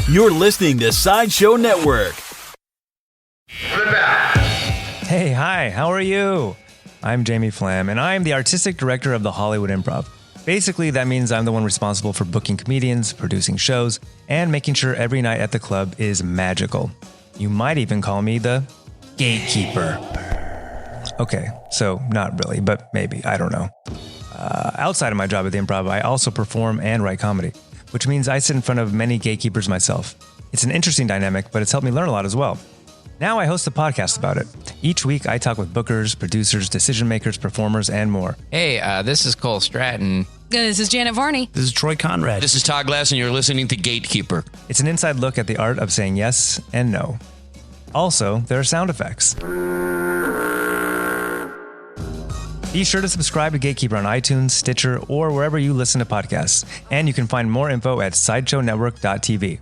You're listening to Sideshow Network. Hey, hi, how are you? I'm Jamie Flam, and I'm the artistic director of the Hollywood Improv. Basically, that means I'm the one responsible for booking comedians, producing shows, and making sure every night at the club is magical. You might even call me the gatekeeper. Okay, so not really, but maybe, I don't know. Outside of my job at the Improv, I also perform and write comedy, which means I sit in front of many gatekeepers myself. It's an interesting dynamic, but it's helped me learn a lot as well. Now I host a podcast about it. Each week, I talk with bookers, producers, decision makers, performers, and more. Hey, this is Cole Stratton. This is Janet Varney. This is Troy Conrad. This is Todd Glass, and you're listening to Gatekeeper. It's an inside look at the art of saying yes and no. Also, there are sound effects. Be sure to subscribe to Gatekeeper on iTunes, Stitcher, or wherever you listen to podcasts. And you can find more info at sideshownetwork.tv.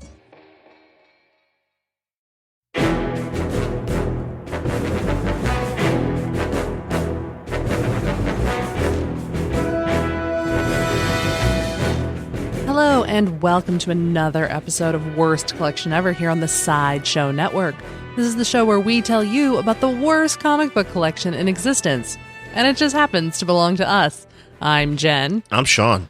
Hello, and welcome to another episode of Worst Collection Ever here on the Sideshow Network. This is the show where we tell you about the worst comic book collection in existence. And it just happens to belong to us. I'm Jen. I'm Sean.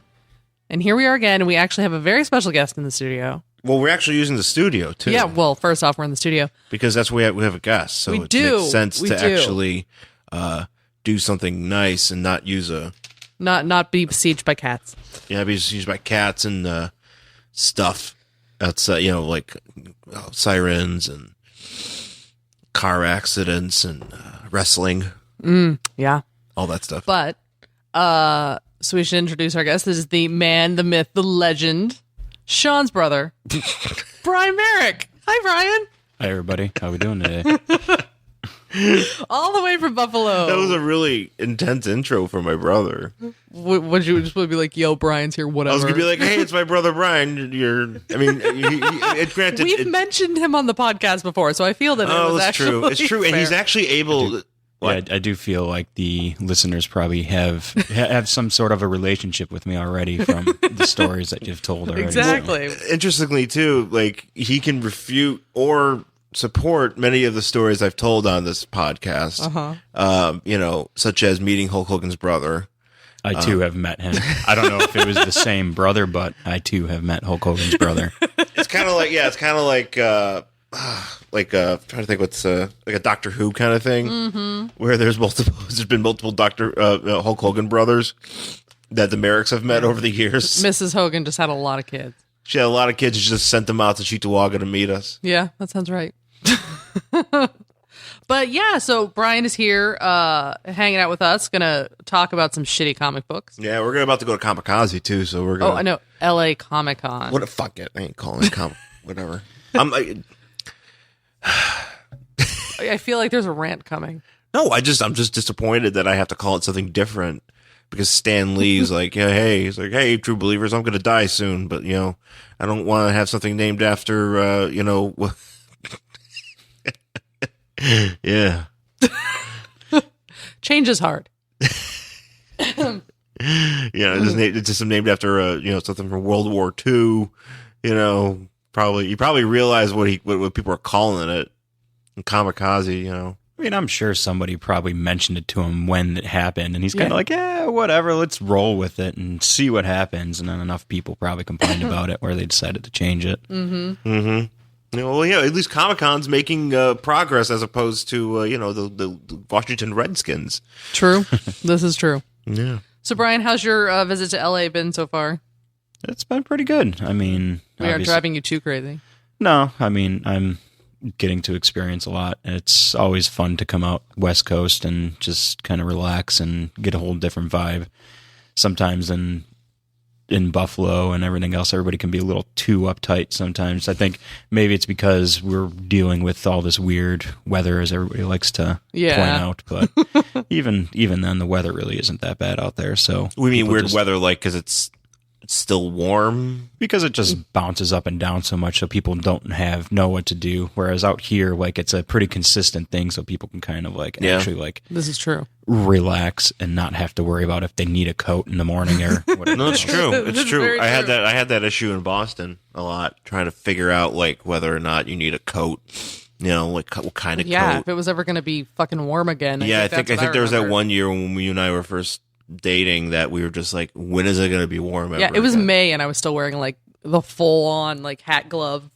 And here we are again, and we actually have a very special guest in the studio. Well, we're actually using the studio, too. Yeah, well, first off, we're in the studio. Because that's where we have a guest, so makes sense to actually do something nice and not use a... Not be besieged by cats. Yeah, be besieged by cats and stuff. That's, like sirens and car accidents and wrestling. Yeah. All that stuff. But, so we should introduce our guest. This is the man, the myth, the legend, Sean's brother, Brian Marek. Hi, Brian. Hi, everybody. How we doing today? All the way from Buffalo. That was a really intense intro for my brother. Would you just be like, yo, Brian's here, whatever? I was going to be like, hey, it's my brother, Brian. Granted. We've mentioned him on the podcast before, so I feel that it was actually true. It's true, fair. And he's actually able... Yeah, I do feel like the listeners probably have some sort of a relationship with me already from the stories that you've told already. Exactly. Interestingly, too, like he can refute or support many of the stories I've told on this podcast. Such as meeting Hulk Hogan's brother. I too have met him. I don't know if it was the same brother, but I too have met Hulk Hogan's brother. It's kind of like trying to think what's like a Doctor Who kind of thing, where there's been multiple Hulk Hogan brothers that the Mareks have met over the years. Mrs. Hogan just had a lot of kids. She had a lot of kids. She just sent them out to Cheektowaga to meet us. Yeah, that sounds right. But yeah, so Brian is here hanging out with us, gonna talk about some shitty comic books. Yeah, we're about to go to Kamikaze too, so we're gonna... Oh, I know. LA Comic Con. What a fuck it. I ain't calling it whatever. I feel like there's a rant coming. No, I'm just disappointed that I have to call it something different because Stan Lee's like, yeah, hey, he's like, hey, true believers, I'm gonna die soon, but I don't want to have something named after, yeah. Change is hard. Yeah, it's just named after something from World War II. You probably realize what people are calling it. Kamikaze, I mean, I'm sure somebody probably mentioned it to him when it happened, and he's kind of like, yeah, whatever, let's roll with it and see what happens. And then enough people probably complained about it where they decided to change it. Well, yeah, at least Comic-Con's making progress as opposed to, the Washington Redskins. True. This is true. Yeah. So, Brian, how's your visit to LA been so far? It's been pretty good. I mean... We aren't driving you too crazy. No, I mean, I'm getting to experience a lot. It's always fun to come out West Coast and just kind of relax and get a whole different vibe. Sometimes in Buffalo and everything else, everybody can be a little too uptight sometimes. I think maybe it's because we're dealing with all this weird weather, as everybody likes to point out. But even then, the weather really isn't that bad out there. So we mean weird weather, like because it's it's still warm. Because it just bounces up and down so much, so people don't know what to do. Whereas out here, like, it's a pretty consistent thing, so people can kind of like actually like This is true. relax and not have to worry about if they need a coat in the morning or whatever. No, it's true. It's That's true. very I had true. that. I had that issue in Boston a lot, trying to figure out like whether or not you need a coat. You know, like what kind of Yeah, coat. if it was ever going to be fucking warm again. I that's think what there was that remember. one year when you and I were first dating that we were just like, when is it going to be warm? Yeah, ever it was again? May, and I was still wearing like the full on like hat glove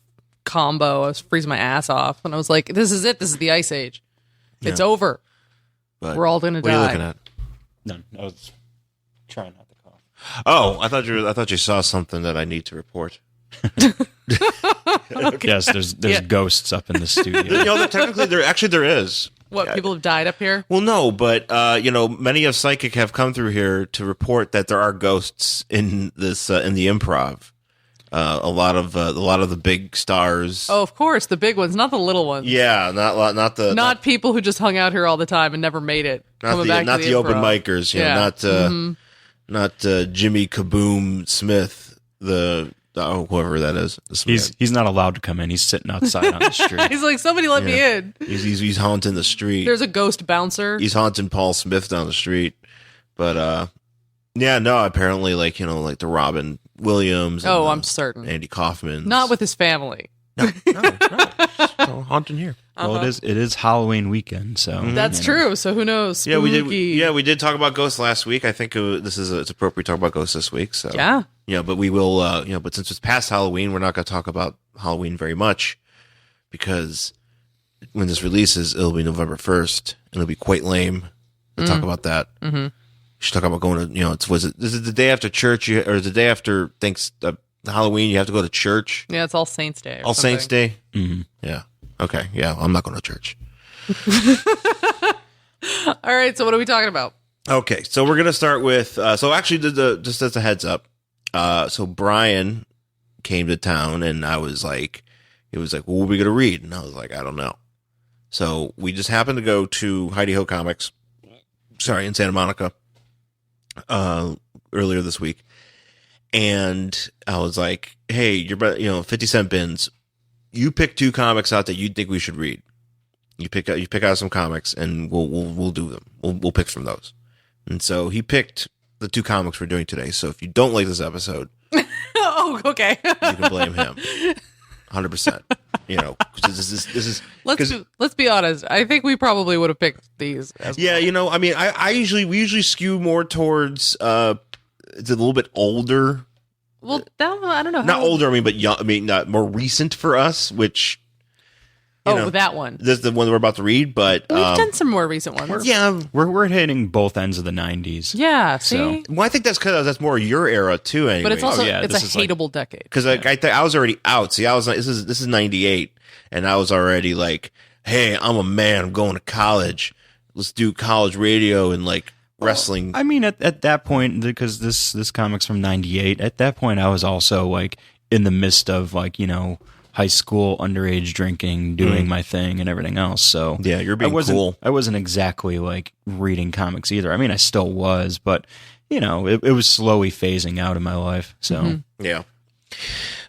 combo. I was freezing my ass off, and I was like, "This is it. This is the ice age. It's over. But We're all gonna what are you die." looking at? No, I was trying not to cough. Oh, I thought you saw something that I need to report. Yes, there's Yeah. ghosts up in the studio. You know, technically there is. What, people have died up here? Well, no, but many of Psychic have come through here to report that there are ghosts in this in the improv. A lot of the big stars. Oh, of course, the big ones, not the little ones. Yeah, Not people who just hung out here all the time and never made it. Coming back to the open improv. micers. You Yeah. know, not Jimmy Kaboom Smith, whoever that is. This man. He's not allowed to come in. He's sitting outside on the street. He's like, somebody let me in. He's haunting the street. There's a ghost bouncer. He's haunting Paul Smith down the street. But apparently like the Robin Williams and I'm certain. Andy Kaufman. Not with his family. no. Haunting here. Well, it is Halloween weekend, so That's true. So who knows? Yeah, we did. Spooky. Yeah, we did talk about ghosts last week. I think it's appropriate to talk about ghosts this week. So Yeah. but we will. But since it's past Halloween, we're not going to talk about Halloween very much because when this releases, it'll be November 1st, and it'll be quite lame to talk about that. Mm-hmm. You should talk about going to is it the day after church or the day after Halloween? You have to go to church. Yeah, it's All Saints Day. or All something. Saints Day. Mm-hmm. Yeah. Okay. Yeah, I'm not going to church. All right, so what are we talking about? Okay, so we're gonna start with. So actually, just as a heads up, so Brian came to town, and I was like, it was like, well, what are we gonna read? And I was like, I don't know. So we just happened to go to Heidi Ho Comics, in Santa Monica, earlier this week, and I was like, hey, you're 50-cent bins. You pick 2 comics out that you think we should read. You pick out some comics, and we'll do them. We'll pick from those. And so he picked the 2 comics we're doing today. So if you don't like this episode, Oh, okay. you can blame him, 100%. This is Let's be honest. I think we probably would have picked these. As yeah. well. I mean, we usually skew more towards it's a little bit older, Well, that one, I don't know. not older. I mean, but young. I mean, not more recent for us. Which That one. this is the one we're about to read. But We've done some more recent ones. yeah. we're hitting both ends of the 90s. Yeah, see? So- Well, I think that's more your era too. Anyway, But it's also yeah, it's this a is like- hateable decade. because I was already out. See, I was like, this is 98, and I was already like, hey, I'm a man. I'm going to college. Let's do college radio and like wrestling. I mean, at that point, because this comic's from 98, at that point, I was also like in the midst of like, high school underage drinking, doing my thing and everything else. So Yeah, you're being cool. I wasn't exactly like reading comics either. I mean, I still was, but it was slowly phasing out in my life. So Yeah.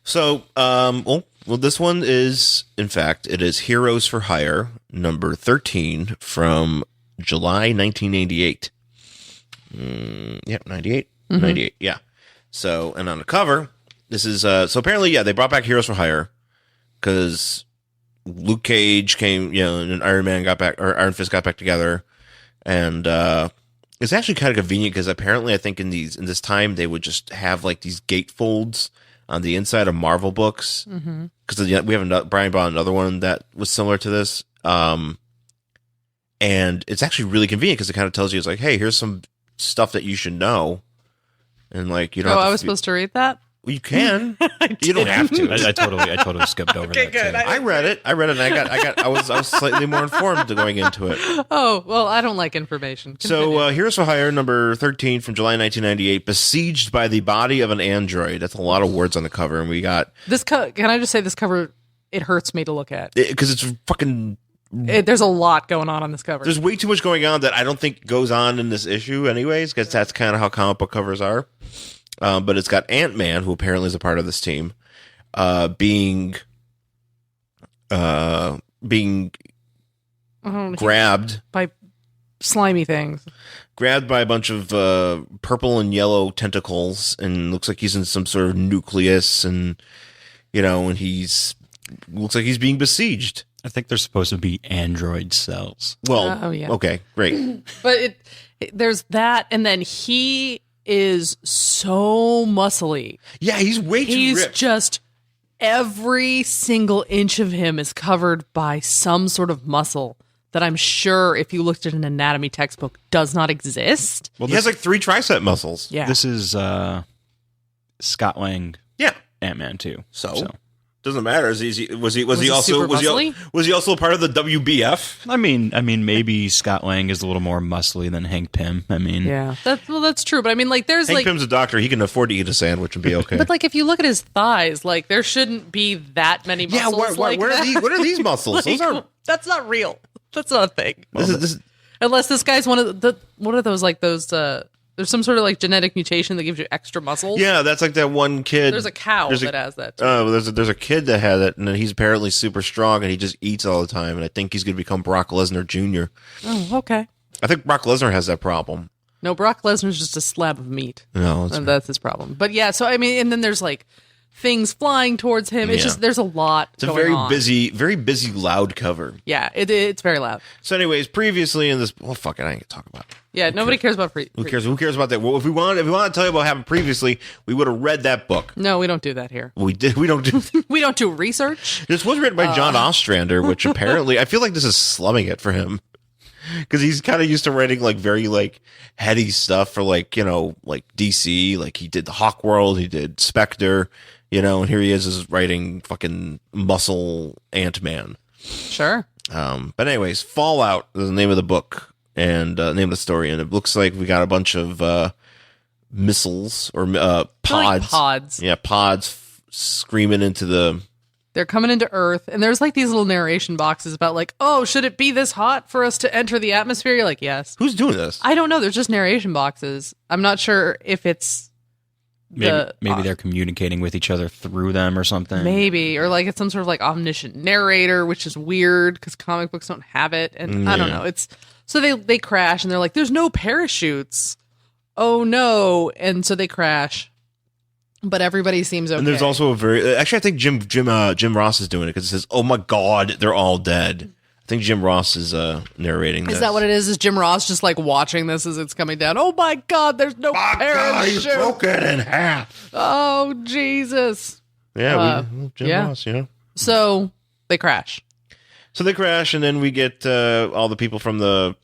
So, well, this one is, in fact, it is Heroes for Hire, number 13 from July 1988. 98. 98, yeah. So, and on the cover, this is, so apparently, yeah, they brought back Heroes for Hire because Luke Cage came, and Iron Man got back, or Iron Fist got back together. And, it's actually kind of convenient because apparently I think in this time they would just have like these gatefolds on the inside of Marvel books because we have Brian bought another one that was similar to this, and it's actually really convenient because it kind of tells you it's like, hey, here's some stuff that you should know, and like you don't. I was supposed to read that? Well, you can. You don't have to. I totally skipped over that. good. Too. I read it, and I was slightly more informed going into it. Oh, well, I don't like information. Continue. So, Heroes for Hire, number 13 from July 1998, besieged by the body of an android. That's a lot of words on the cover, and we got this can I just say this cover, it hurts me to look at. because it's fucking. There's a lot going on this cover. There's way too much going on that I don't think goes on in this issue, anyways, because that's kind of how comic book covers are. But it's got Ant-Man, who apparently is a part of this team, being grabbed by slimy things. Grabbed by a bunch of purple and yellow tentacles, and looks like he's in some sort of nucleus, and and looks like he's being besieged. I think they're supposed to be android cells. Well, yeah. Okay, great. But there's that, and then he is so muscly. Yeah, he's way too He's ripped. just every single inch of him is covered by some sort of muscle that I'm sure if you looked at an anatomy textbook does not exist. Well, he has like 3 tricep muscles. Yeah. This is Scott Lang Yeah. Ant-Man too. So doesn't matter. Was he he also super muscly? was he also a part of the WBF? I mean, maybe Scott Lang is a little more muscly than Hank Pym. I mean, Yeah. That's true. But I mean, like, there's Hank like, Pym's a doctor. He can afford to eat a sandwich and be okay. but like, if you look at his thighs, like, there shouldn't be that many yeah, muscles. where like are that. these? What are these muscles? Like, Those are. that's not real. That's not a thing. This is Unless this guy's one of the what are those like those there's some sort of like genetic mutation that gives you extra muscles. yeah. That's like that one kid. There's a cow that has that too. There's a kid that had it, and then he's apparently super strong, and he just eats all the time. And I think he's going to become Brock Lesnar Jr. Oh, okay. I think Brock Lesnar has that problem. No, Brock Lesnar's just a slab of meat. No, And that's his problem. But yeah, so I mean, and then there's like things flying towards him. It's Yeah. just there's a lot. it's a going on. very busy, loud cover. Yeah, it's very loud. So, anyways, previously in this, well, fuck it, I ain't gonna talk about it. Yeah, nobody cares about free. Who cares? Who cares about that? Well, if we want to tell you about what happened previously, we would have read that book. No, we don't do that here. We did. We don't do. We don't do research. This was written by John Ostrander, which apparently I feel like this is slumming it for him because he's kind of used to writing like very like heady stuff for like like DC. Like he did the Hawk World, he did Spectre, and here he is writing fucking muscle Ant-Man. Sure. But anyways, Fallout is the name of the book and name of the story, and it looks like we got a bunch of missiles or pods. Like pods. Yeah, pods screaming into the. They're coming into Earth, and there's like these little narration boxes about like, oh, should it be this hot for us to enter the atmosphere? You're like, yes. Who's doing this? I don't know. There's just narration boxes. I'm not sure if it's maybe they're communicating with each other through them or something. maybe, or like it's some sort of like omniscient narrator, which is weird because comic books don't have it, and I don't know. It's so they crash, and they're like, there's no parachutes. Oh no! And so they crash. But everybody seems okay. And there's also a very actually I think Jim Ross is doing it because it says, "Oh my God, they're all dead." I think Jim Ross is narrating this. Is that what it is? Is Jim Ross just like watching this as it's coming down? Oh my God, there's no parachute. He's broken in half. Oh Jesus. Yeah, Jim yeah. Ross, So they crash. So they crash, and then we get all the people from the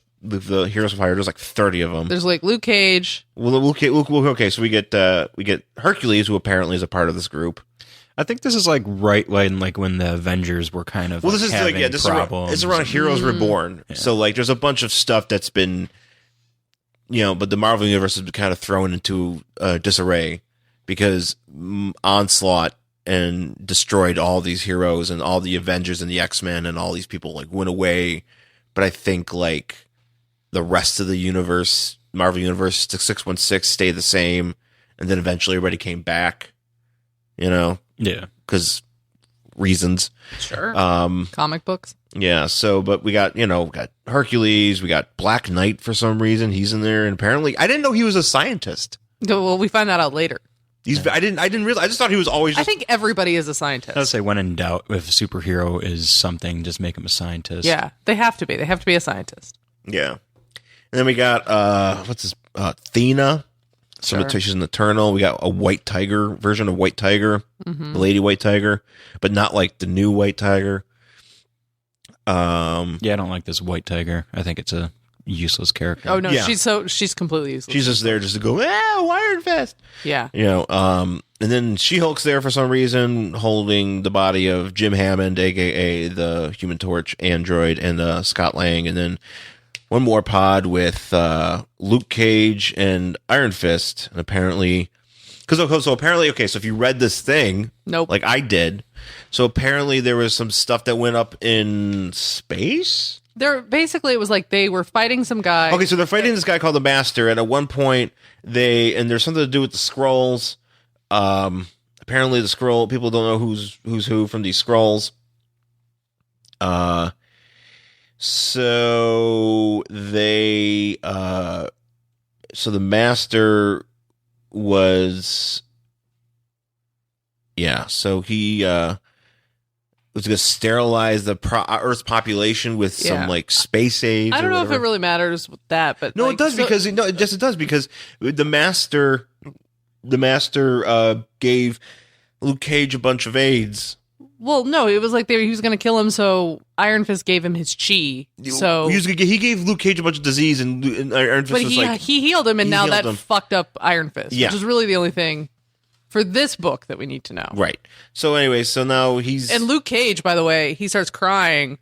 Heroes of Fire. There's like 30 of them. There's like Luke Cage. Okay, so we get Hercules, who apparently is a part of this group. I think this is like right when the Avengers were kind of This is having problems. it's around Heroes Reborn. Yeah. So like there's a bunch of stuff that's been but the Marvel universe has been kind of thrown into disarray because Onslaught and destroyed all these heroes, and all the Avengers and the X-Men and all these people like went away. But I think like the rest of the universe, Marvel universe 616 stayed the same, and then eventually everybody came back. Yeah. Because reasons. Sure. Comic books. Yeah. So, but we got Hercules. We got Black Knight for some reason. He's in there, and apparently, I didn't know he was a scientist. Well, we find that out later. I didn't realize. I just thought he was always. I think everybody is a scientist. I'd say when in doubt, if a superhero is something, just make him a scientist. Yeah, they have to be. They have to be a scientist. Yeah. And then we got Athena. Sure. She's an Eternal. We got a White Tiger version of White Tiger, the Lady White Tiger, but not like the new White Tiger. Yeah, I don't like this White Tiger. I think it's a useless character. Oh no, Yeah. she's completely useless. She's just there just to go, Iron Fist. Yeah. And then She-Hulk's there for some reason, holding the body of Jim Hammond, aka the Human Torch android, and Scott Lang, and then one more pod with Luke Cage and Iron Fist, and apparently, so if you read this thing, Nope. like I did, so apparently there was some stuff that went up in space. They're basically, it was like they were fighting some guy. Okay, so they're fighting this guy called the Master, and at one point there's something to do with the scrolls. Apparently the scroll people don't know who's who from these scrolls. So the Master was, so he was going to sterilize the Earth's population with some like space aids. I don't know if it really matters with that, but no, it does because it does because the Master gave Luke Cage a bunch of aids. Well, no, it was like he was going to kill him, so Iron Fist gave him his chi. So he gave Luke Cage a bunch of disease, and Iron Fist he healed him, and now that fucked up Iron Fist, which is really the only thing for this book that we need to know. Right. So anyway, so now and Luke Cage, by the way, he starts crying,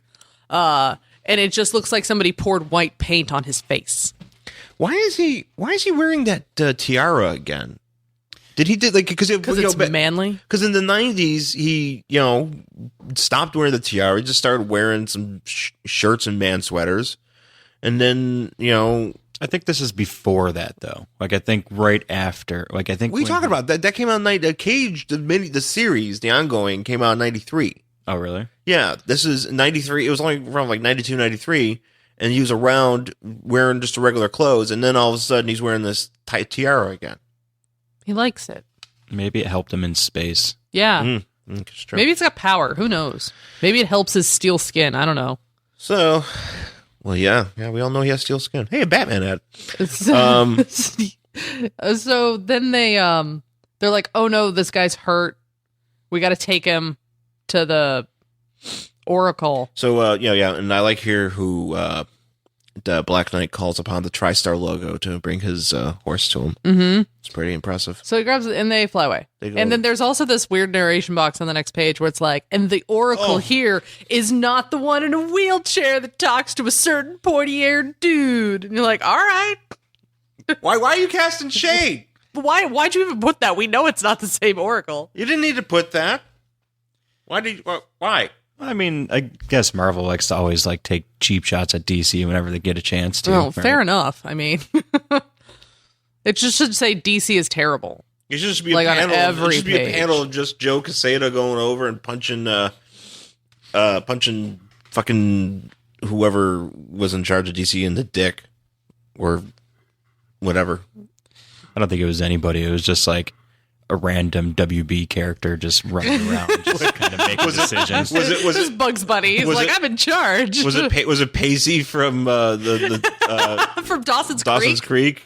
and it just looks like somebody poured white paint on his face. Why is he wearing that tiara again? Did he because it's manly? Because in the 90s he stopped wearing the tiara, he just started wearing some shirts and man sweaters, and then I think this is before that though. Like I think right after. Like I think what are you talking about? That came out in Cage the series, the ongoing came out in 93. Oh really? Yeah, this is 93. It was only around like 92, 93, and he was around wearing just regular clothes, and then all of a sudden he's wearing this tight tiara again. He likes it. Maybe it helped him in space. Yeah. Maybe it's got power. Who knows? Maybe it helps his steel skin. I don't know. So, well, yeah, we all know he has steel skin. Hey, a Batman ad. So then they're like, oh no, this guy's hurt. We got to take him to the Oracle. So, and I like here who the Black Knight calls upon the TriStar logo to bring his horse to him. Mm-hmm. It's pretty impressive. So he grabs it and they fly away. And then there's also this weird narration box on the next page where it's like, and the Oracle here is not the one in a wheelchair that talks to a certain pointy-eared dude. And you're like, all right. Why are you casting shade? Why'd you even put that? We know it's not the same Oracle. You didn't need to put that. Why? I mean, I guess Marvel likes to always take cheap shots at DC whenever they get a chance to. Well, fair enough. I mean, it just should say DC is terrible. It should just be a panel of just Joe Quesada going over and punching fucking whoever was in charge of DC in the dick or whatever. I don't think it was anybody. It was just a random WB character just running around, just kind of making decisions. Was it Bugs Bunny? He's like, I'm in charge. Was it Pacey from from Dawson's Creek?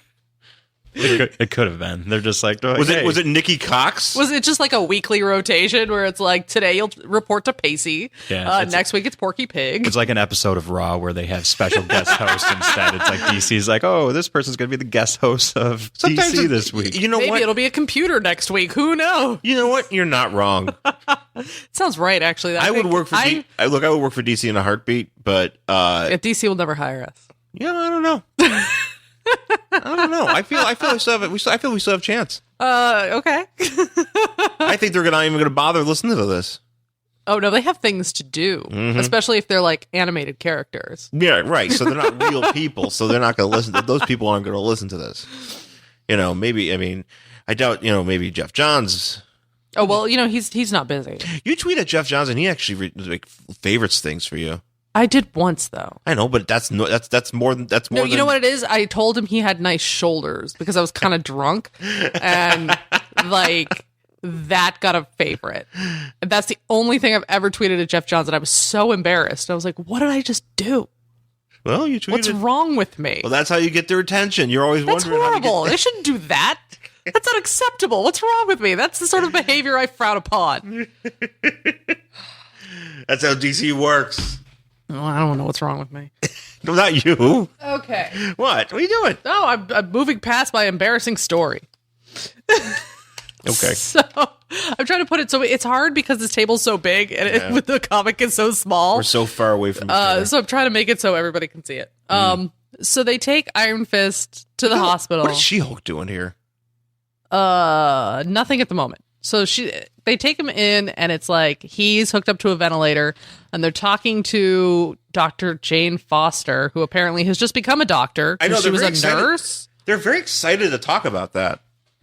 It could have been. They're just like, was it Nikki Cox? Was it just like a weekly rotation where it's like today you'll report to Pacey, next week it's Porky Pig? It's like an episode of Raw where they have special guest hosts instead. It's like DC's like, oh, this person's going to be the guest host of DC this week. You know Maybe what? It'll be a computer next week. Who knows? You know what? You're not wrong. Sounds right, actually. I would work for DC in a heartbeat, but if DC will never hire us. Yeah, I don't know. I don't know. I feel we still have we still have a chance. Okay. I think they're not even going to bother listening to this. Oh no, they have things to do, especially if they're like animated characters. Yeah, right. So they're not real people, so they're not going to listen. Those people aren't going to listen to this. Maybe. I mean, I doubt. Maybe Jeff Johns. Oh well, he's not busy. You tweet at Jeff Johns, and he actually favorites things for you. I did once though. I know, but that's more than No, you know what it is? I told him he had nice shoulders because I was kind of drunk, and that got a favorite. And that's the only thing I've ever tweeted at Jeff Johns, and I was so embarrassed. I was like, "What did I just do? Well, you tweeted. What's wrong with me?" Well, that's how you get their attention. You're always that's wondering. Horrible. They shouldn't do that. That's unacceptable. What's wrong with me? That's the sort of behavior I frown upon. That's how DC works. Oh, I don't know what's wrong with me. No, not you. Okay. What are you doing? Oh, I'm moving past my embarrassing story. Okay. So I'm trying to put it so it's hard because this table's so big and with the comic is so small. We're so far away from each other. So I'm trying to make it so everybody can see it. So they take Iron Fist to the hospital. What is She-Hulk doing here? Nothing at the moment. So they take him in, and it's like he's hooked up to a ventilator, and they're talking to Dr. Jane Foster, who apparently has just become a doctor. I know, she was a excited. nurse. They're very excited to talk about that.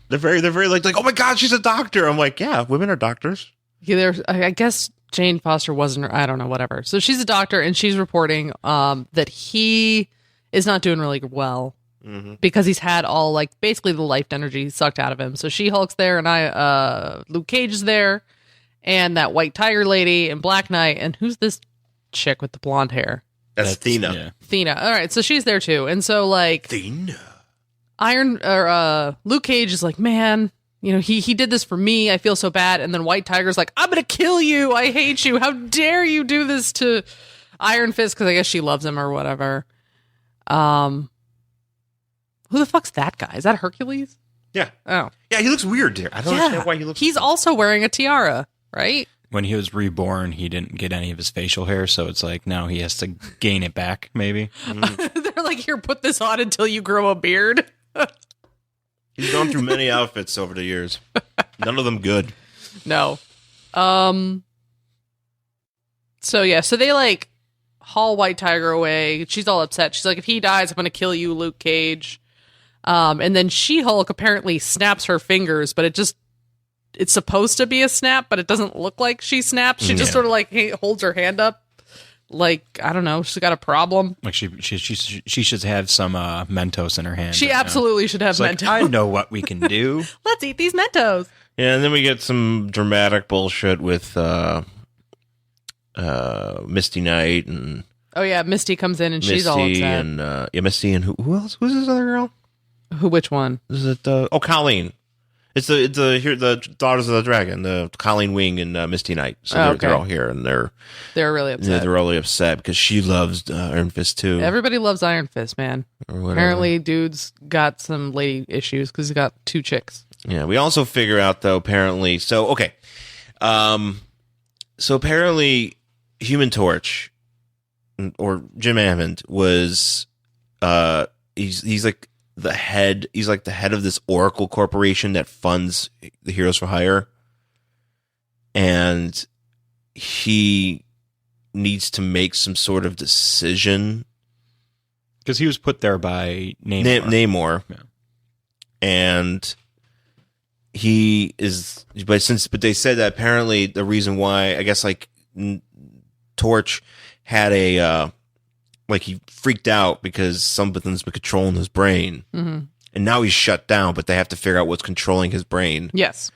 They're very like, oh my God, she's a doctor. I'm like, yeah, women are doctors. Yeah, I guess Jane Foster wasn't. I don't know, whatever. So she's a doctor, and she's reporting that he is not doing really well. Because he's had all, like, basically the life energy sucked out of him. So She-Hulk's there, and Luke Cage is there, and that White Tiger lady, and Black Knight, and who's this chick with the blonde hair? That's Thena. Yeah. Thena. All right, so she's there too. And so, like, Thena. Luke Cage is like, man, you know, he did this for me. I feel so bad. And then White Tiger's like, I'm going to kill you. I hate you. How dare you do this to Iron Fist? Because I guess she loves him or whatever. Who the fuck's that guy? Is that Hercules? Yeah. Oh. Yeah, he looks weird here. I don't understand why he looks He's also wearing a tiara, right? When he was reborn, he didn't get any of his facial hair, so it's like now he has to gain it back, maybe. They're like, here, put this on until you grow a beard. He's gone through many outfits over the years. None of them good. No. So, yeah. So they, like, haul White Tiger away. She's all upset. She's like, if he dies, I'm going to kill you, Luke Cage. And then She-Hulk apparently snaps her fingers, but it's supposed to be a snap, but it doesn't look like she snaps. She just sort of like holds her hand up. Like, I don't know. She's got a problem. Like she should have some Mentos in her hand. She right absolutely should have now. It's Mentos. like, I know what we can do. Let's eat these Mentos. Yeah, and then we get some dramatic bullshit with Misty Knight and Oh yeah, Misty comes in and she's all upset. And Misty and who else? Who's this other girl? Who? Which one? Is it? Colleen. It's the Daughters of the Dragon, the Colleen Wing and Misty Knight. So they're all here, and they're really upset. Yeah, they're really upset because she loves Iron Fist too. Everybody loves Iron Fist, man. Apparently, dude's got some lady issues because he's got 2 chicks. Yeah, we also figure out though. Apparently, so apparently, Human Torch or Jim Hammond was he's like the head. He's like the head of this Oracle Corporation that funds the Heroes for Hire, and he needs to make some sort of decision because he was put there by Namor. Yeah. And he is, but they said that apparently the reason why, I guess, like Torch had he freaked out because something's been controlling his brain, and now he's shut down. But they have to figure out what's controlling his brain. Yes,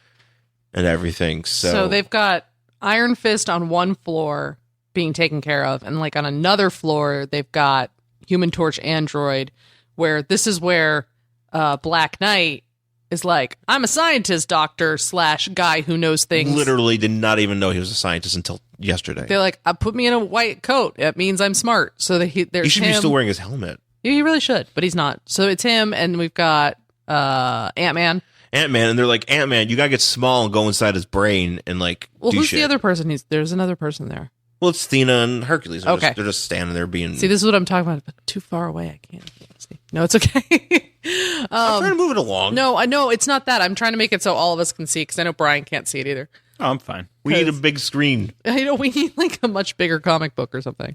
and everything. So they've got Iron Fist on one floor being taken care of, and like on another floor, they've got Human Torch android. Where this is where Black Knight is like, I'm a scientist, doctor / guy who knows things. Literally did not even know he was a scientist until yesterday. They're like, put me in a white coat. That means I'm smart. So he should him. be still wearing his helmet. Yeah, he really should, but he's not. So it's him, and we've got Ant-Man. And they're like, Ant-Man, you gotta get small and go inside his brain and like Well, do who's shit. the other person? There's another person there. Well, it's Thena and Hercules. Okay. They're just standing there being... See, this is what I'm talking about, but too far away. I can't see. No, it's okay. I'm trying to move it along. No, I know it's not that. I'm trying to make it so all of us can see, because I know Brian can't see it either. Oh, I'm fine. We need a big screen. I know we need like a much bigger comic book or something.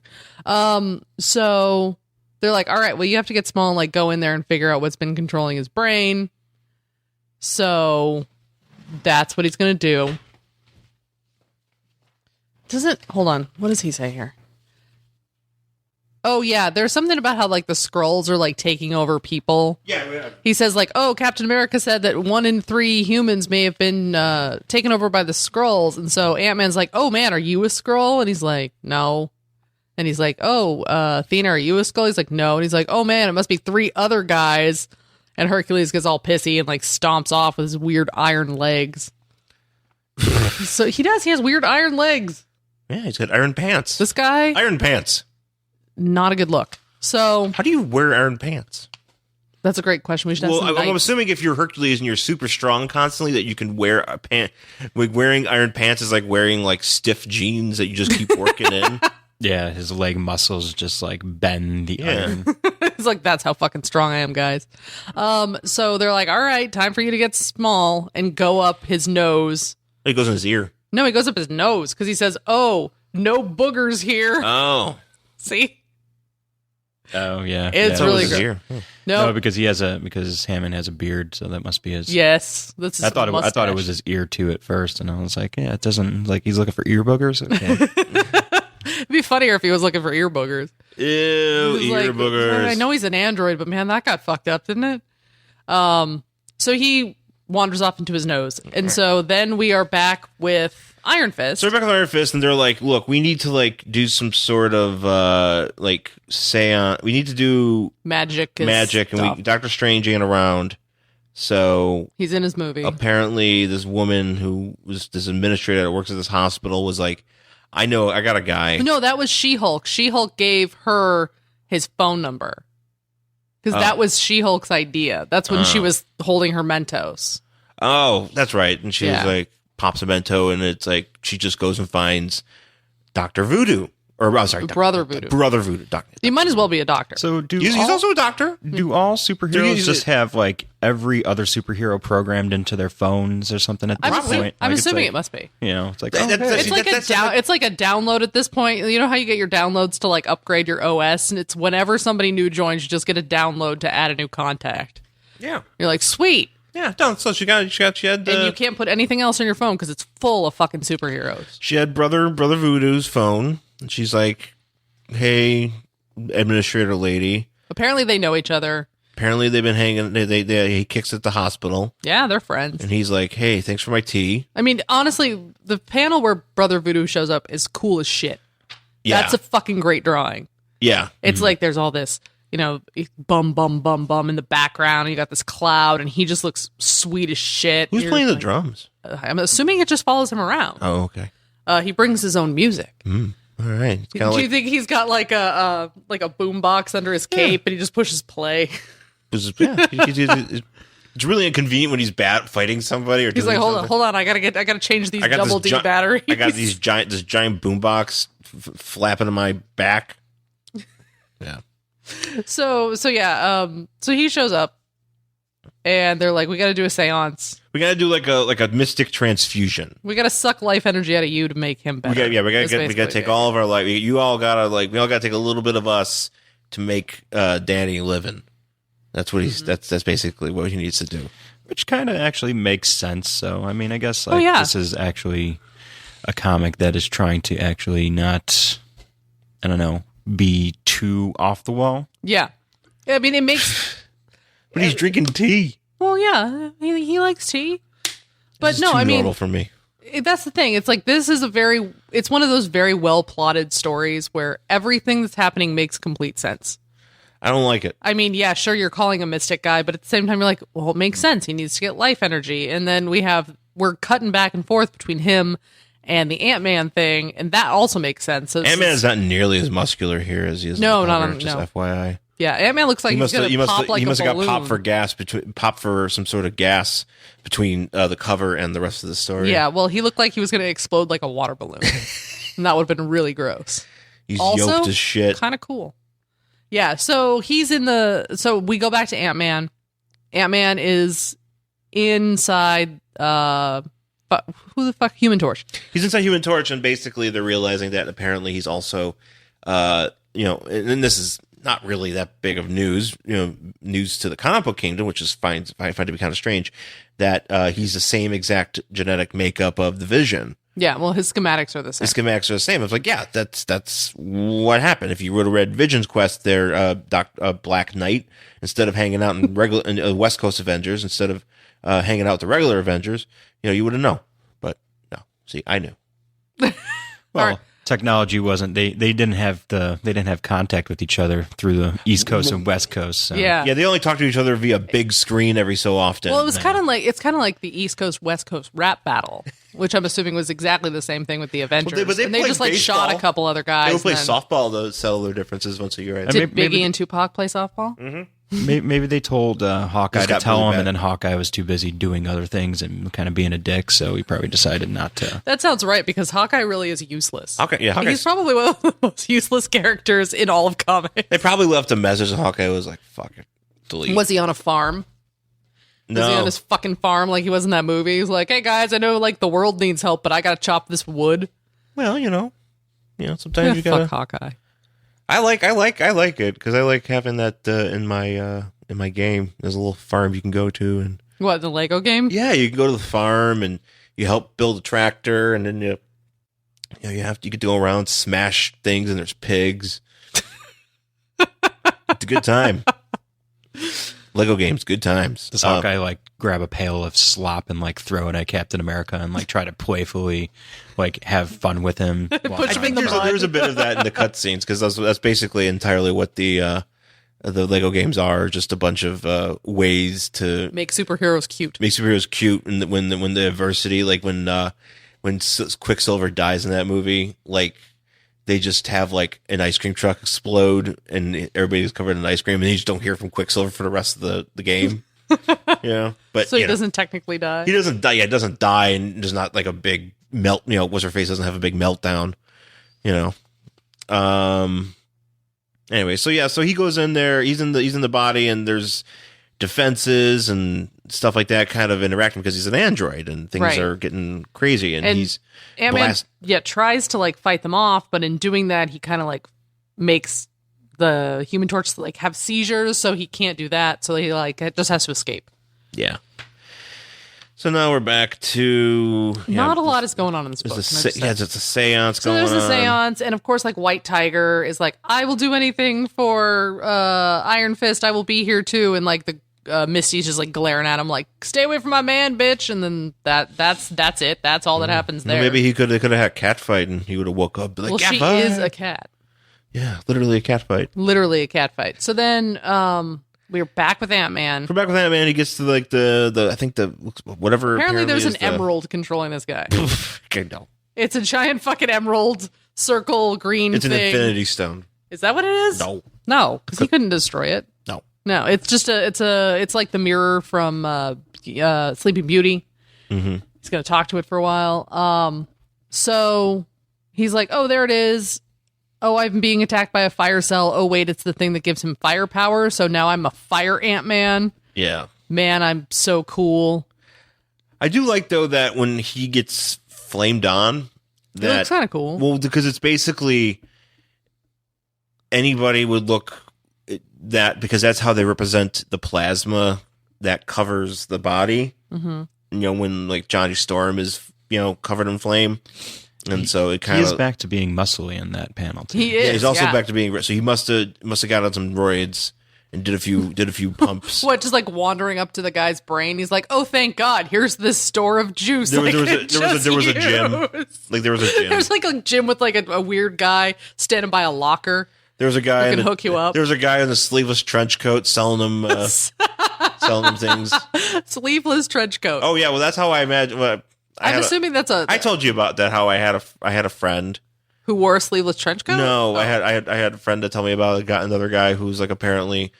So they're like, all right, well, you have to get small and like go in there and figure out what's been controlling his brain. So that's what he's going to do. Hold on. What does he say here? Oh yeah, there's something about how like the Skrulls are like taking over people. Yeah. He says like, oh, Captain America said that 1 in 3 humans may have been taken over by the Skrulls, and so Ant-Man's like, oh man, are you a Skrull? And he's like, no. And he's like, oh, Athena, are you a Skrull? He's like, no. And he's like, oh man, it must be 3 other guys. And Hercules gets all pissy and like stomps off with his weird iron legs. So he has weird iron legs. Yeah, he's got iron pants. This guy, Iron pants. not a good look. So How do you wear iron pants? that's a great question. We should have some I'm knights. assuming if you're Hercules and you're super strong constantly, that you can wear a pant. Like wearing iron pants is like wearing like stiff jeans that you just keep working in. Yeah, his leg muscles just like bend the iron. He's like, that's how fucking strong I am, guys. So they're like, all right, time for you to get small and go up his nose. He goes in his ear. No, he goes up his nose because he says, oh, no boogers here. Oh. See? Oh yeah, It's yeah. really his good. ear. No, because because Hammond has a beard, so that must be his. yes. That's his I thought it mustache. was his ear too at first, and I was like, yeah, it doesn't like he's looking for ear boogers. Okay. It'd be funnier if he was looking for ear boogers. Ew, He was ear like, boogers. I know he's an android, but man, that got fucked up, didn't it? So he wanders off into his nose. And so then we are back with Iron Fist. So we're back with Iron Fist, and they're like, look, we need to, like, do some sort of, like, seance. We need to do Magic. and Doctor Strange ain't around. So He's in his movie. apparently this woman who was this administrator that works at this hospital was like, I know, I got a guy. No, that was She-Hulk. She-Hulk gave her his phone number. Because that was She-Hulk's idea. That's when she was holding her Mentos. Oh, that's right. And she was Yeah. like, pops a Mento, and it's like, she just goes and finds Dr. Voodoo. Or, I'm sorry. Brother Voodoo. Brother Voodoo. Doctor. You might as well be a doctor. So He's also a doctor. do all superheroes he's- just have like every other superhero programmed into their phones or something at this point? I'm Like, it's assuming like, it must be. You know, it's like That- oh, that's- It's like it's like a download at this point. You know how you get your downloads to like upgrade your OS, and it's whenever somebody new joins, you just get a download to add a new contact. Yeah. You're like, sweet, Yeah. No, so she had and you can't put anything else on your phone because it's full of fucking superheroes. she had brother Voodoo's phone, and she's like, hey, administrator lady. Apparently, they know each other. Apparently they've been hanging. He kicks at the hospital, Yeah, they're friends. and he's like, "Hey, thanks for my tea." I mean, honestly, the panel where Brother Voodoo shows up is cool as shit. Yeah, That's a fucking great drawing. yeah. It's like there's all this, you know, bum bum bum bum in the background, and you got this cloud, and he just looks sweet as shit. Who's You're playing the like- drums? I'm assuming it just follows him around. Oh, okay. He brings his own music. All right. It's Do kind of you like think he's got like a boom box under his cape, and he just pushes play? it's really inconvenient when he's fighting somebody or He's doing like, something. hold on, I gotta change these I got double this D batteries. I got this giant boombox flapping in my back. Yeah. So he shows up, and they're like, we got to do a seance. We gotta do like a mystic transfusion. We got to suck life energy out of you to make him better. We gotta take all of our life. We all gotta take a little bit of us to make Danny living. That's what he's. That's basically what he needs to do. which kind of actually makes sense. So I mean, I guess this is actually a comic that is trying to actually not, I don't know, be too off the wall. Yeah. I mean, it makes... But he's drinking tea. Well, yeah, he likes tea. But This is no, too I mean... normal for me. That's the thing. It's like, this is it's one of those very well plotted stories where everything that's happening makes complete sense. I don't like it. I mean, yeah, sure, you're calling a mystic guy, but at the same time, you're like, well, it makes sense. He needs to get life energy. And then we're cutting back and forth between him and the Ant-Man thing, and that also makes sense. So Ant-Man is not nearly as muscular here as he is. No, in the not cover, on- just no. FYI. yeah, Ant-Man looks like he's going to pop like he must a have balloon. got popped for some sort of gas between the cover and the rest of the story. Yeah, well, he looked like he was going to explode like a water balloon. And that would have been really gross. He's Also, yoked as shit. Kind of cool. Yeah, so so we go back to Ant-Man. Ant-Man is inside who the fuck? Human Torch. He's inside Human Torch, and basically they're realizing that apparently he's also, and this is not really that big of news, news to the comic book kingdom, which is I find to be kind of strange, that he's the same exact genetic makeup of the Vision. Yeah, well, his schematics are the same. The schematics are the same. I was like, yeah, that's what happened. If you would have read Vision's quest, they're Black Knight, instead of hanging out in West Coast Avengers, instead of hanging out with the regular Avengers, you would have known. But no, see, I knew. Well, technology wasn't. They didn't have contact with each other through the East Coast and West Coast. So. Yeah. Yeah, they only talk to each other via big screen every so often. Well, it's kind of like the East Coast West Coast rap battle, which I'm assuming was exactly the same thing with the Avengers. but they and they play just like shot a baseball. couple other guys. They would play and then- softball to settle their differences once a year. I Did think. Biggie and Tupac play softball? Mm-hmm. Maybe they told Hawkeye Just to got tell really him, bad. and then Hawkeye was too busy doing other things and kind of being a dick, so he probably decided not to. That sounds right, because Hawkeye really is useless. Hawkeye's He's probably one of the most useless characters in all of comics. They probably left a message, and Hawkeye was like, "Fuck it, delete." Was he on a farm? Was he no, on his fucking farm like he was in that movie? He's like, hey guys, I know like the world needs help, but I gotta chop this wood. well, sometimes you gotta. Fuck Hawkeye. I like it because I like having that in my game. There's a little farm you can go to, and What, the Lego game? yeah, you can go to the farm and you help build a tractor, and then you get to go around, smash things, and there's pigs. It's a good time. Lego games, good times. Does Hawkeye like grab a pail of slop and like throw it at Captain America and like try to playfully like have fun with him? Push I him in think the mud. there's a bit of that in the cutscenes because that's basically entirely what the Lego games are. Just a bunch of ways to Make superheroes cute. make superheroes cute, and when the adversity, like when Quicksilver dies in that movie, like they just have like an ice cream truck explode, and everybody's covered in ice cream, and you just don't hear from Quicksilver for the rest of the game. But So he doesn't technically die. he doesn't die. Yeah, doesn't die, and there's not like a big melt. What's her face doesn't have a big meltdown. Anyway, so he goes in there. He's in the body, and there's defenses and stuff like that kind of interacting because he's an android, and things Right. are getting crazy, and he's Ant-Man, tries to like fight them off, but in doing that, he kind of like makes the Human Torch like have seizures, so he can't do that. So he like just has to escape. yeah. So now we're back to Not a lot is going on in this book. There's can I just say? it's a seance So going on. there's a seance, and of course, like White Tiger is like, I will do anything for Iron Fist. I will be here too, and like the Misty's just like glaring at him, like, stay away from my man, bitch. And then that's it. That's all that happens there. Maybe he could have had a cat fight, and he would have woke up. Like, well, cat she fight. is a cat, Yeah, literally a cat fight. literally a cat fight. So then we're back with Ant-Man. We're back with Ant-Man. He gets to like the I think the whatever. Apparently, there's an is the- emerald controlling this guy. Okay, no. It's a giant fucking emerald circle green It's an thing. Infinity Stone. Is that what it is? No, because he couldn't destroy it. No, it's just it's like the mirror from Sleeping Beauty. Mm-hmm. He's gonna talk to it for a while. So he's like, oh, there it is. Oh, I'm being attacked by a fire cell. Oh, wait, it's the thing that gives him firepower. So now I'm a fire Ant-Man. Yeah. Man, I'm so cool. I do like though that when he gets flamed on, It looks kind of cool. well, because it's basically anybody would look at that because that's how they represent the plasma that covers the body. Mm-hmm. When like Johnny Storm is covered in flame, and so it kind He of is back to being muscly in that panel too. He is. he's also yeah. back to being so he must have got on some roids and did a few pumps. What, just like wandering up to the guy's brain? He's like, "Oh, thank God! Here's this store of juice." There was like, a gym. Like there was a gym. There's like a gym with like a weird guy standing by a locker. There was a guy who can hook you up. There was a guy in a sleeveless trench coat selling them things. Sleeveless trench coat. Oh yeah, well that's how I imagine. Well, I'm assuming that's a I told you about that. How I had a friend. who wore a sleeveless trench coat. No, Oh. I had a friend that tell me about another guy who's like apparently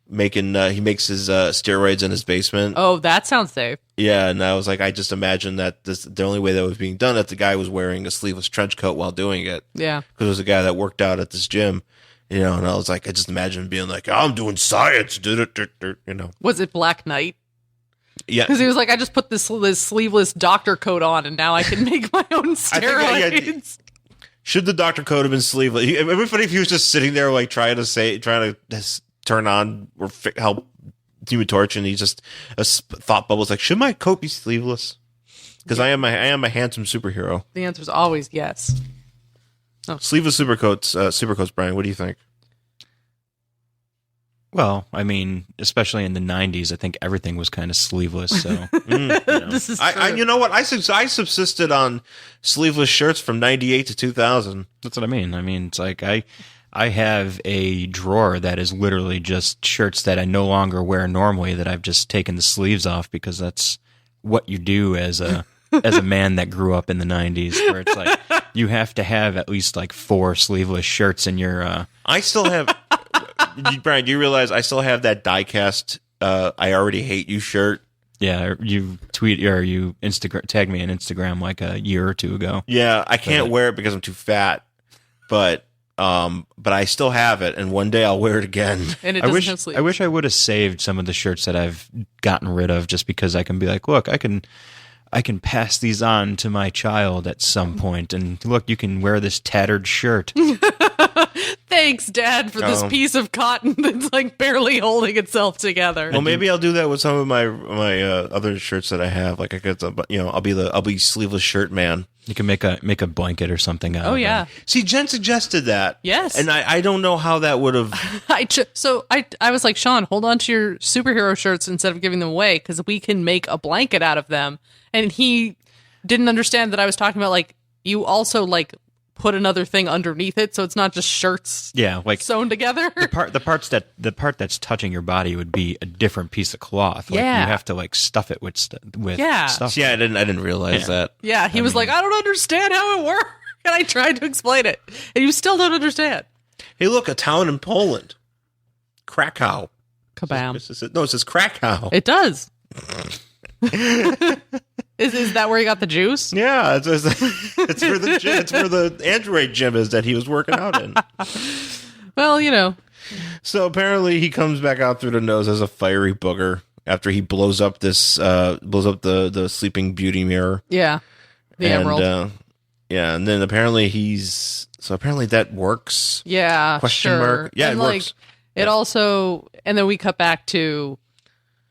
making he makes his steroids in his basement. Oh, that sounds safe. Yeah, and I was like, I just imagined that the only way that was being done that the guy was wearing a sleeveless trench coat while doing it. Yeah. Because it was a guy that worked out at this gym, and I was like, I just imagine being like, I'm doing science, Was it Black Knight? Yeah, Because he was like, I just put this sleeveless doctor coat on, and now I can make my own steroids. Should the doctor coat have been sleeveless? It would be funny if he was just sitting there like trying to turn on or help Human Torch, and he just a thought bubble was like, should my coat be sleeveless? Because I am a handsome superhero. The answer is always yes. Sleeveless supercoats. Brian, what do you think? Well, I mean, especially in the 90s, I think everything was kind of sleeveless. So This is true. I you know what? I subsisted on sleeveless shirts from 98 to 2000. that's what I mean. I mean, it's like I have a drawer that is literally just shirts that I no longer wear normally that I've just taken the sleeves off because that's what you do as a man that grew up in the 90s, where it's like you have to have at least like 4 sleeveless shirts in your I still have. Brian, do you realize I still have that die-cast I already hate you shirt? Yeah, you tweet or you Instagram tag me on Instagram like a year or two ago. Yeah, I can't wear it because I'm too fat, but I still have it, and one day I'll wear it again. And it doesn't have sleeves. I wish I would have saved some of the shirts that I've gotten rid of, just because I can be like, look, I can pass these on to my child at some point, and look, you can wear this tattered shirt. Thanks, Dad, for this piece of cotton that's like barely holding itself together. Well, maybe I'll do that with some of my other shirts that I have. Like I could, I'll be sleeveless shirt man. You can make a blanket or something out of Oh yeah. them. See, Jen suggested that. Yes. And I don't know how that would have. I was like, Sean, hold on to your superhero shirts instead of giving them away, because we can make a blanket out of them. And he didn't understand that I was talking about like you also like put another thing underneath it, so it's not just shirts. Yeah, like sewn together. the part that's touching your body would be a different piece of cloth. Like, Yeah. you have to like stuff it with Yeah. stuff. Yeah, I didn't realize that. Yeah, he was like, I don't understand how it works. And I tried to explain it. And you still don't understand. Hey, look, a town in Poland, Krakow. Kabam. It says Krakow. It does. Is that where he got the juice? Yeah, it's where the gym, it's where the Android gym is that he was working out in. Well, you know. So apparently he comes back out through the nose as a fiery booger after he blows up the Sleeping Beauty mirror. Yeah. The emerald. Yeah, and then apparently that works. Yeah. Question sure. mark. Yeah, and it works. It also, and then we cut back to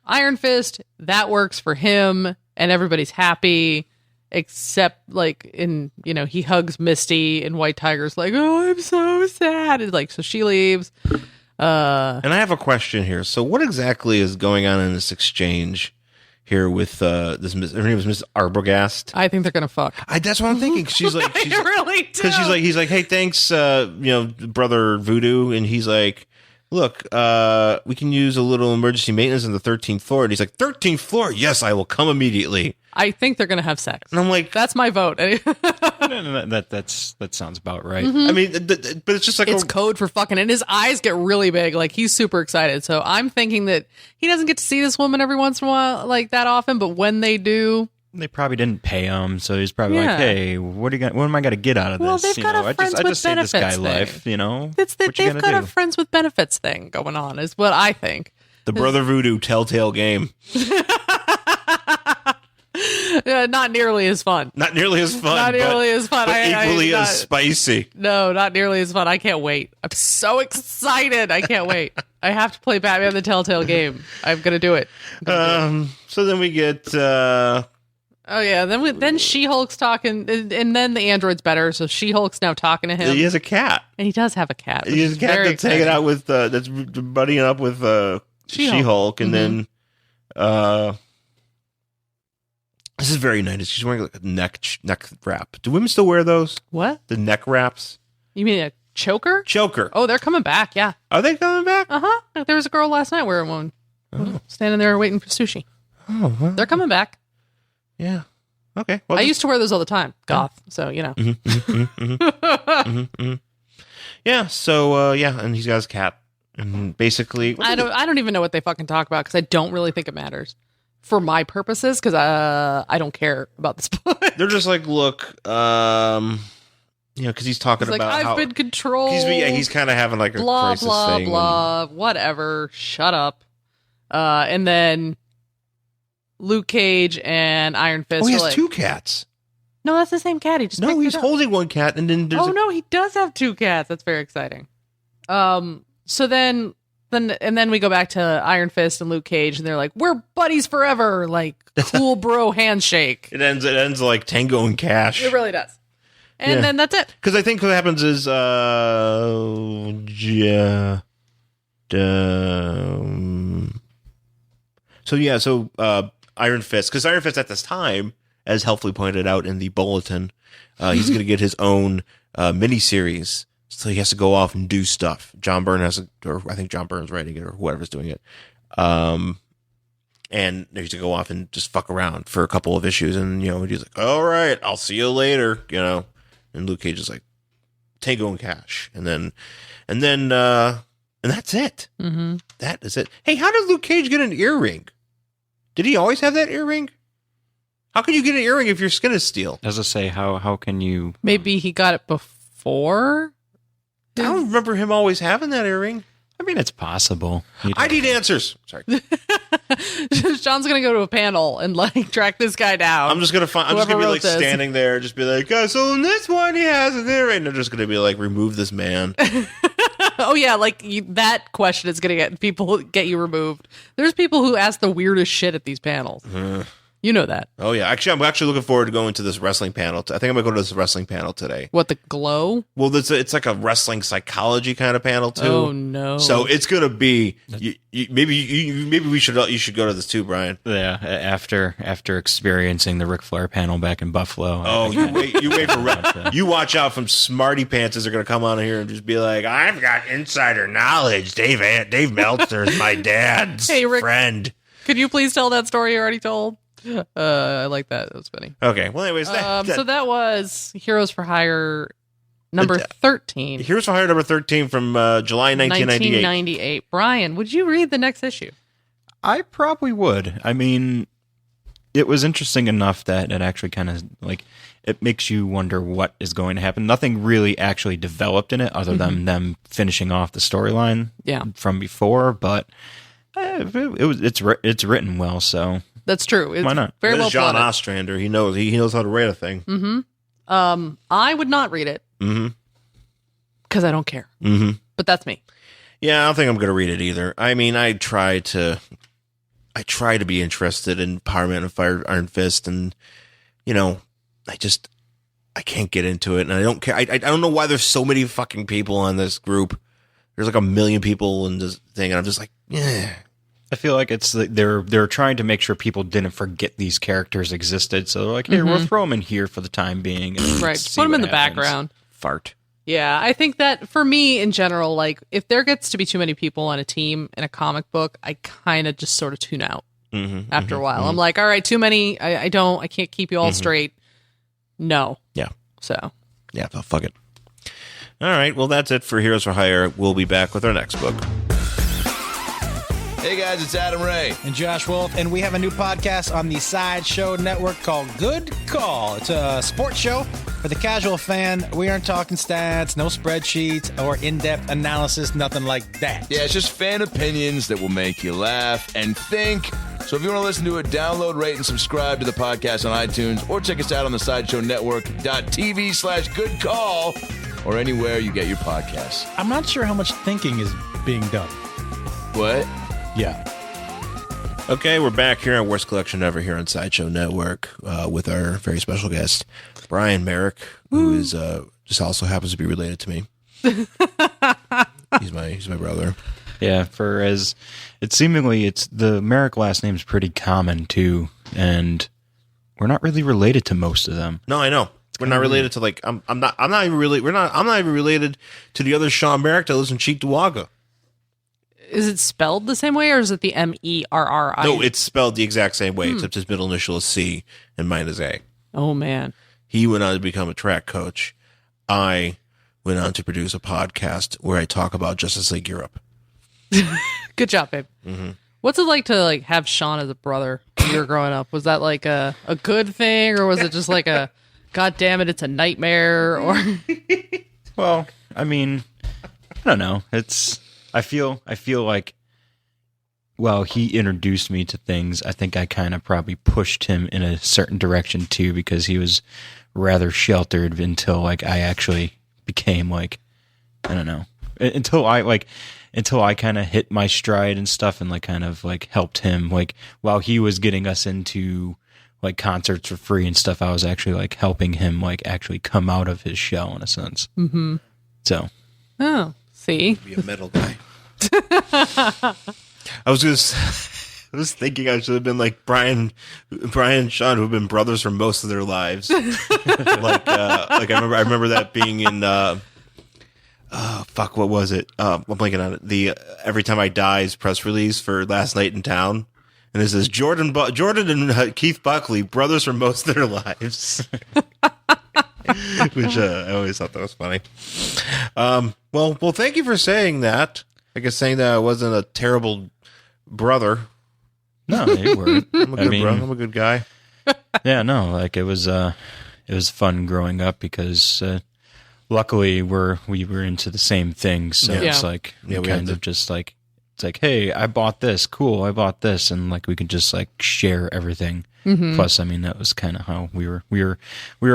Iron Fist. That works for him, and everybody's happy, except like he hugs Misty, and White Tiger's like, oh, I'm so sad. And like, so she leaves. And I have a question here. So what exactly is going on in this exchange here with this? Her name is Miss Arbogast. I think they're gonna fuck. That's what I'm thinking. She's like, I really do. because he's like, hey, thanks, brother Voodoo, and he's like, look, we can use a little emergency maintenance on the 13th floor, and he's like, 13th floor, yes, I will come immediately. I think they're gonna have sex. And I'm like, that's my vote. That sounds about right. I mean, but it's just like It's code for fucking, and his eyes get really big. Like, he's super excited. So I'm thinking that he doesn't get to see this woman every once in a while, like that often, but when they do. They probably didn't pay him, so he's probably Yeah. like, "Hey, what am I going to get out of this?" Well, they've got a friends I with just saved this guy benefits thing. life, you know. They've got a friends with benefits thing going on, is what I think. the brother Voodoo telltale game. Not nearly as fun. Not nearly as fun. Not nearly as fun. But equally as spicy. No, not nearly as fun. I can't wait. I'm so excited. I can't wait. I have to play Batman the Telltale game. I'm gonna do it. So then we get. Oh yeah. Then She-Hulk's talking, and then the android's better. So She-Hulk's now talking to him. He has a cat. And he does have a cat. He has a cat that's hanging out with that's buddying up with She-Hulk, and then this is very 90s. She's wearing like a neck wrap. Do women still wear those? What? The neck wraps? You mean a choker? Choker. Oh, they're coming back. Yeah. Are they coming back? Uh-huh. There was a girl last night wearing one. Standing there waiting for sushi. Oh, well, They're coming back. yeah. Okay. Well, I used to wear those all the time. Goth. So, you know. yeah. So, and he's got his cat. And basically, I don't even know what they fucking talk about, because I don't really think it matters for my purposes, because I don't care about this book. they're just like, look, because he's talking He's like, about I've been controlled. he's kind of having like a blah crisis blah thing. blah. Whatever. Shut up. And then Luke Cage and Iron Fist. Oh, he are has like, two cats. No, that's the same cat. He just No, picked he's it up. holding one cat, and then there's Oh no, he does have two cats. That's very exciting. So then we go back to Iron Fist and Luke Cage, and they're like, "We're buddies forever," like cool bro handshake. It ends like Tango and Cash. It really does. And Yeah. then that's it. Because I think what happens is, Iron Fist, because Iron Fist at this time, as helpfully pointed out in the bulletin, he's going to get his own miniseries. So he has to go off and do stuff. John Byrne or I think John Byrne's writing it, or whoever's doing it. And he's to go off and just fuck around for a couple of issues, and he's like, "All right, I'll see you later," And Luke Cage is like, "Tango and Cash," and then And that's it. Mm-hmm. That is it. Hey, how did Luke Cage get an earring? Did he always have that earring? How can you get an earring if your skin is steel? As I say, how can you... Maybe he got it before? I don't remember him always having that earring. I mean, it's possible. I need answers. Sorry. Sean's going to go to a panel and like track this guy down. I'm just going to be like standing there, just be like, so in this one he has an earring. And they're just going to be like, remove this man. Oh yeah, like that question is going to get you removed. There's people who ask the weirdest shit at these panels. You know that. Oh yeah, I'm actually looking forward to going to this wrestling panel. I think I'm gonna go to this wrestling panel today. What, the Glow? Well, it's like a wrestling psychology kind of panel too. Oh no! So it's gonna be maybe you should go to this too, Brian. Yeah, after experiencing the Ric Flair panel back in Buffalo. Oh, you wait for you watch out from smarty pants are gonna come on here and just be like, I've got insider knowledge. Dave Meltzer is my dad's friend. Could you please tell that story you already told? I like that. That was funny. Okay. Well, anyways, so that was Heroes for Hire number 13. Heroes for Hire number 13 from July 1998. Brian, would you read the next issue? I probably would. I mean, it was interesting enough that it actually kind of like it makes you wonder what is going to happen. Nothing really actually developed in it other than them finishing off the storyline from before, but it's written well, so that's true. It's why not? Very well John plotted. Ostrander. He knows how to write a thing. Mm-hmm. I would not read it. Mm-hmm. Because I don't care. Mm-hmm. But that's me. Yeah, I don't think I'm going to read it either. I mean, I try to be interested in Power Man and Fire Iron Fist, and I can't get into it, and I don't care. I don't know why there's so many fucking people on this group. There's like 1 million people in this thing, and I'm just like, yeah. I feel like it's they're trying to make sure people didn't forget these characters existed. So they're like, here, we'll throw them in here for the time being. And right. Just put them in the background. Fart. Yeah, I think that for me in general, like if there gets to be too many people on a team in a comic book, I kind of just sort of tune out after a while. I'm like, all right, too many. I can't keep you all straight. No. Yeah. So. Yeah, fuck it. All right, well, that's it for Heroes for Hire. We'll be back with our next book. Hey guys, it's Adam Ray. And Josh Wolf, and we have a new podcast on the Sideshow Network called Good Call. It's a sports show for the casual fan. We aren't talking stats, no spreadsheets, or in-depth analysis, nothing like that. Yeah, it's just fan opinions that will make you laugh and think. So if you want to listen to it, download, rate, and subscribe to the podcast on iTunes, or check us out on the SideshowNetwork.tv/Good Call, or anywhere you get your podcasts. I'm not sure how much thinking is being done. What? Yeah. Okay, we're back here on Worst Collection Ever here on Sideshow Network with our very special guest, Brian Marek, who is just also happens to be related to me. He's my brother. Yeah, it's the Marek last name's pretty common too, and we're not really related to most of them. No, I know. We're not related to I'm not even related to the other Sean Marek that lives in Cheektowaga. Is it spelled the same way, or is it the Merri? No, it's spelled the exact same way, except his middle initial is C and mine is A. Oh, man. He went on to become a track coach. I went on to produce a podcast where I talk about Justice League Europe. Good job, babe. Mm-hmm. What's it like to have Sean as a brother when you were growing up? Was that like a good thing, or was it just like a, God damn it, it's a nightmare? Or Well, I mean, I don't know. I feel like, well, he introduced me to things. I think I kind of probably pushed him in a certain direction too, because he was rather sheltered until I actually became I don't know, until I kind of hit my stride and stuff, and helped him while he was getting us into concerts for free and stuff. I was actually helping him actually come out of his shell in a sense. Mm-hmm. So. Oh. See? Be a metal guy. I was thinking I should have been like Brian and Sean, who have been brothers for most of their lives. I remember that being in what was it? I'm blanking on it. The Every Time I Die's press release for Last Night in Town. And it says Jordan and Keith Buckley, brothers for most of their lives. Which I always thought that was funny. Well, thank you for saying that. I guess saying that I wasn't a terrible brother. No, you weren't. I'm a good brother. I'm a good guy. Yeah, no, like it was fun growing up because luckily we were into the same thing, so Yeah. it's like Yeah, we we had kind of just like it's like, hey, I bought this, cool, I bought this, and like we could just like share everything. Plus, I mean, that was kind of how we were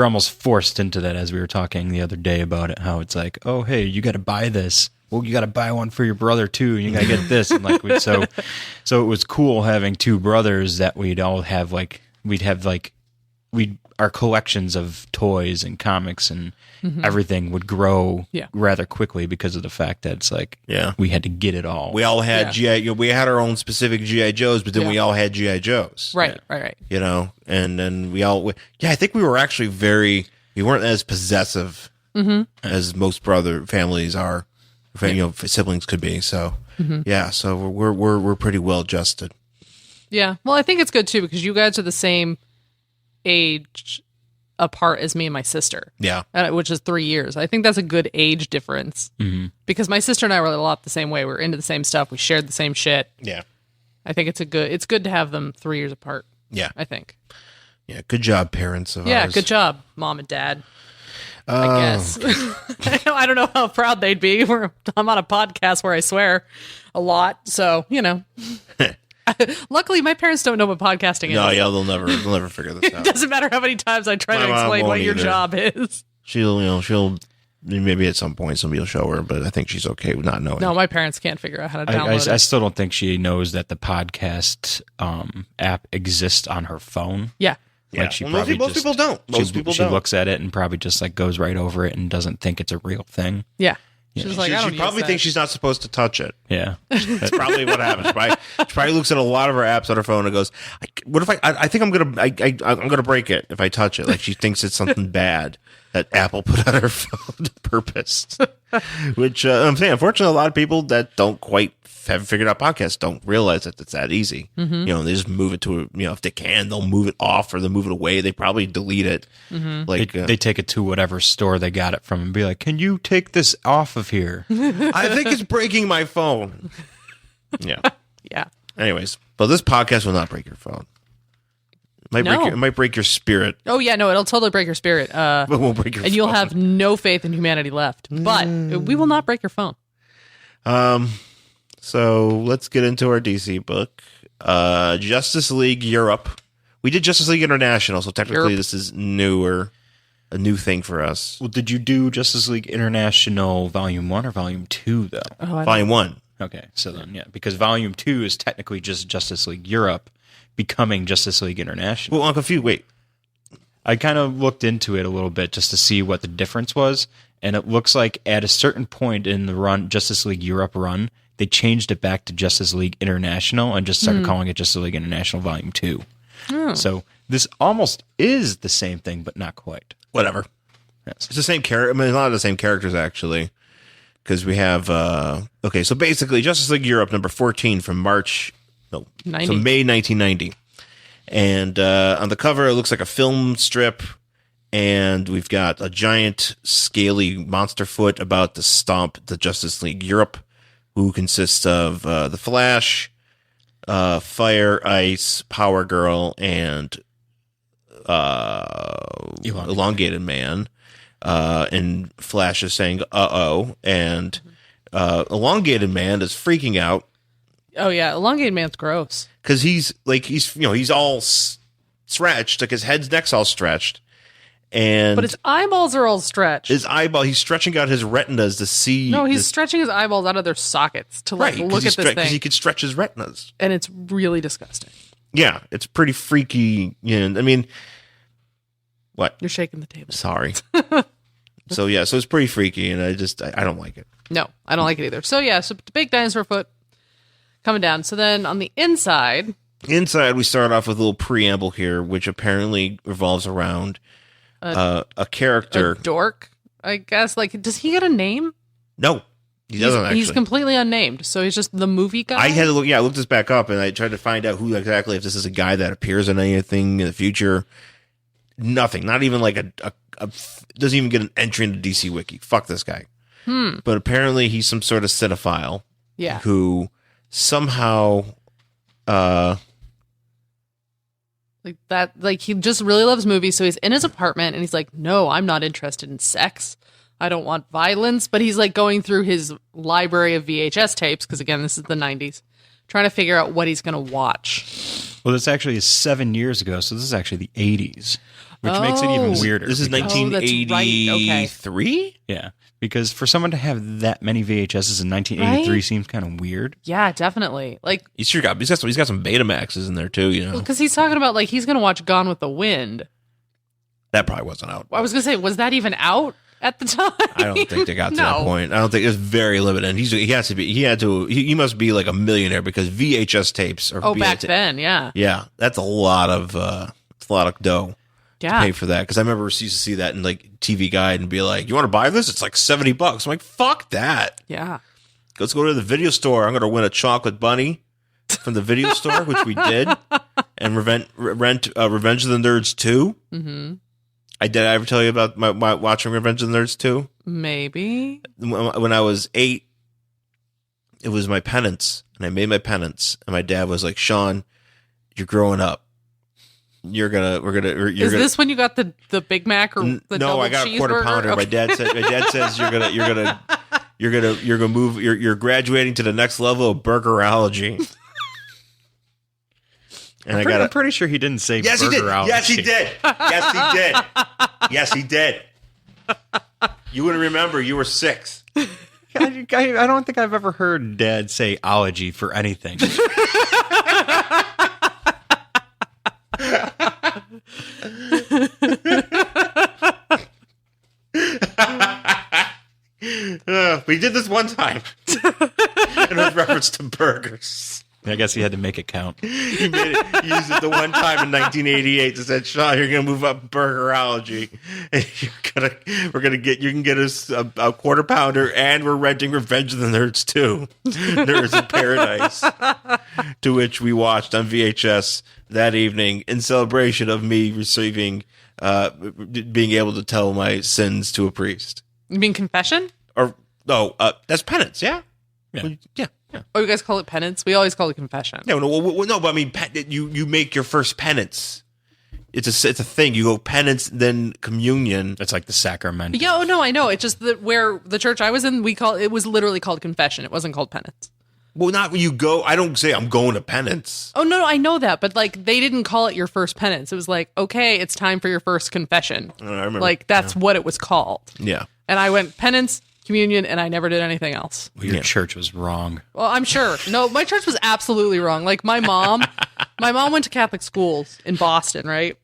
almost forced into that, as we were talking the other day about it. How it's like, oh, hey, you got to buy this. Well, you got to buy one for your brother too, and you got to get this, and like so it was cool having two brothers that we'd have our collections of toys and comics and everything would grow rather quickly because of the fact that it's like we had to get it all. We all had GI. We had our own specific GI Joes, but then we all had GI Joes. Right. You know, and then I think we were actually we weren't as possessive as most brother families are. You know, siblings could be. So so we're pretty well adjusted. Yeah. Well, I think it's good too because you guys are the same age apart as me and my sister. Yeah. Which is 3 years. I think that's a good age difference because my sister and I were a lot the same way. We were into the same stuff. We shared the same shit. Yeah. I think it's good to have them 3 years apart. Yeah. I think. Yeah. Good job, parents of ours. Good job, mom and dad. I guess. I don't know how proud they'd be. I'm on a podcast where I swear a lot. So, you know. Luckily, my parents don't know what podcasting is. No, yeah, they'll never figure this out. It doesn't matter how many times I try My to mom explain what won't your either. job is. She'll maybe at some point somebody will show her, but I think she's okay with not knowing. No, my parents can't figure out how to download I it. still don't think she knows that the podcast app exists on her phone. Yeah. Like she Well, probably most people don't. Most people she don't. looks at it and probably just like goes right over it and doesn't think it's a real thing. Yeah. She's like, I don't She probably use thinks that. she's not supposed to touch it. Yeah. That's probably what happens. She probably looks at a lot of her apps on her phone and goes, "What if I think I'm gonna break it if I touch it?" Like she thinks it's something bad that Apple put on her phone to purpose. Which I'm saying, unfortunately, a lot of people that don't quite have figured out podcasts don't realize that it's that easy. You know, they just move it to if they can, they'll move it off or they'll move it away. They probably delete it. Like They take it to whatever store they got it from and be like, "Can you take this off of here?" I think it's breaking my phone. Yeah. Yeah. Anyways, but this podcast will not break your phone. It might break your spirit, Oh, yeah. No, it'll totally break your spirit. but it won't break your And phone. you'll have no faith in humanity left. But we will not break your phone. So let's get into our DC book. Justice League Europe. We did Justice League International, so technically Europe. this is a new thing for us. Well, did you do Justice League International Volume 1 or Volume 2, though? Volume 1. Okay, so then, yeah, because Volume 2 is technically just Justice League Europe becoming Justice League International. Well, I'm confused. Wait. I kind of looked into it a little bit just to see what the difference was, and it looks like at a certain point in the run, Justice League Europe run, they changed it back to Justice League International and just started calling it Justice League International Volume 2. So this almost is the same thing, but not quite. Whatever. Yes. It's the same character. I mean, a lot of the same characters, actually. Because we have... okay, so basically, Justice League Europe, number 14 from May 1990. And on the cover, it looks like a film strip. And we've got a giant, scaly monster foot about to stomp the Justice League Europe, who consists of the Flash, Fire, Ice, Power Girl, and Elongated Man. And Flash is saying, uh-oh. And Elongated Man is freaking out. Oh, yeah. Elongated Man's gross. Because he's all stretched. Like his neck's all stretched. And But his eyeballs are all stretched. he's stretching out his retinas to see. No, he's stretching his eyeballs out of their sockets to look at this because thing. he could stretch his retinas. And it's really disgusting. Yeah, it's pretty freaky. I mean, what? You're shaking the table. Sorry. So it's pretty freaky, and I don't like it. No, I don't like it either. So yeah, so the big dinosaur foot coming down. So then on the inside, we start off with a little preamble here, which apparently revolves around a character. a dork, I guess. Like, does he get a name? No, he doesn't actually. He's completely unnamed. So he's just the movie guy. I had to look. Yeah, I looked this back up, and I tried to find out who exactly. If this is a guy that appears in anything in the future. Nothing. Not even like a doesn't even get an entry into DC Wiki. Fuck this guy. But apparently he's some sort of cinephile. Yeah. who somehow like he just really loves movies, so he's in his apartment and he's like, no, I'm not interested in sex, I don't want violence, but he's like going through his library of VHS tapes, because again, this is the 90s, trying to figure out what he's going to watch. Well, this actually is 7 years ago, so this is actually the 80s, which makes it even weirder. This is because- 1983? Yeah, because for someone to have that many VHSs in 1983 Right? seems kind of weird. Yeah, definitely. Like, He's got some Betamaxes in there too, you know. because he's talking about like he's going to watch Gone with the Wind. That probably wasn't out. I was going to say, was that even out at the time? I don't think they got to that point. I don't think it's very limited. He must be like a millionaire, because VHS tapes are Back then, yeah. Yeah, that's a lot of dough to Yeah. pay for that. Because I remember we used to see that in like TV Guide and be like, "You want to buy this? It's like $70." I'm like, "Fuck that! Yeah. Let's go to the video store. I'm going to win a chocolate bunny from the video store," which we did, and rent Revenge of the Nerds 2. Mm-hmm. Did I ever tell you about my watching Revenge of the Nerds 2? Maybe. When I was 8, it was my penance, and I made my penance, and my dad was like, "Sean, you're growing up. Is this when you got the Big Mac or the no, double I got a quarter cheeseburger? pounder. Okay. My dad says you're graduating to the next level of burgerology." And I'm pretty sure he didn't say Yes, he did. burgerology. Yes, he did. Yes, he did. Yes, he did. You wouldn't remember. You were 6. I don't think I've ever heard Dad say ology for anything. We did this one time. In reference to burgers. I guess he had to make it count. He used it the one time in 1988 to said, "Sean, you're gonna move up burgerology, and you can get us a quarter pounder, and we're renting Revenge of the Nerds 2, Nerds in Paradise," to which we watched on VHS that evening in celebration of me receiving, being able to tell my sins to a priest. You mean confession? Or no, that's penance. Yeah. Yeah. Oh, you guys call it penance? We always call it confession. No, but I mean, you make your first penance. It's a thing. You go penance, then communion. It's like the sacrament. Yeah, no, I know. It's just that where the church I was in, it was literally called confession. It wasn't called penance. Well, not when you go. I don't say I'm going to penance. Oh, no, I know that. But like, they didn't call it your first penance. It was like, okay, it's time for your first confession. I remember. Like, that's what it was called. Yeah. And I went penance, communion, and I never did anything else. Well, your church was wrong. Well, I'm sure. No, my church was absolutely wrong. Like my mom went to Catholic schools in Boston, right?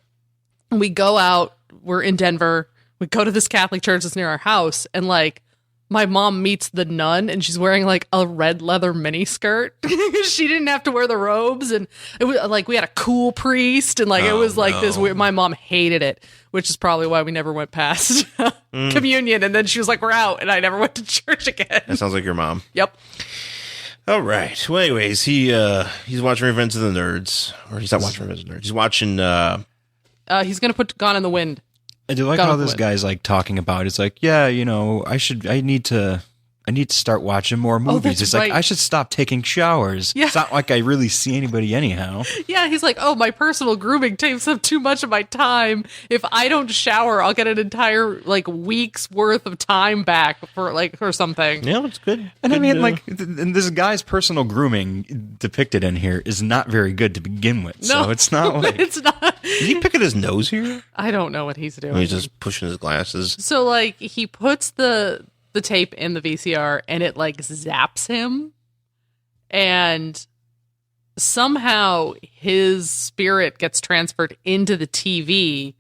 And we go out, we're in Denver, we go to this Catholic church that's near our house, and like my mom meets the nun and she's wearing like a red leather mini skirt. She didn't have to wear the robes, and it was like we had a cool priest, and like it was like this weird. My mom hated it, which is probably why we never went past communion. And then she was like, "We're out," and I never went to church again. That sounds like your mom. Yep. All right. Well, anyways, he's watching Revenge of the Nerds, or he's not watching Revenge of the Nerds. He's watching. He's gonna put Gone in the Wind. I do like Gone how with the this Wind. guy's like talking about. It's like, yeah, I need to start watching more movies. that's It's right. like I should stop taking showers. Yeah. It's not like I really see anybody anyhow. Yeah, he's like, "Oh, my personal grooming takes up too much of my time. If I don't shower, I'll get an entire like week's worth of time back for something." Yeah, it's good. And I Good, mean, and this guy's personal grooming depicted in here is not very good to begin with. No, So it's not like it's not. is he picking his nose here? I don't know what he's doing. He's just pushing his glasses. So like he puts the tape in the VCR and it like zaps him, and somehow his spirit gets transferred into the TV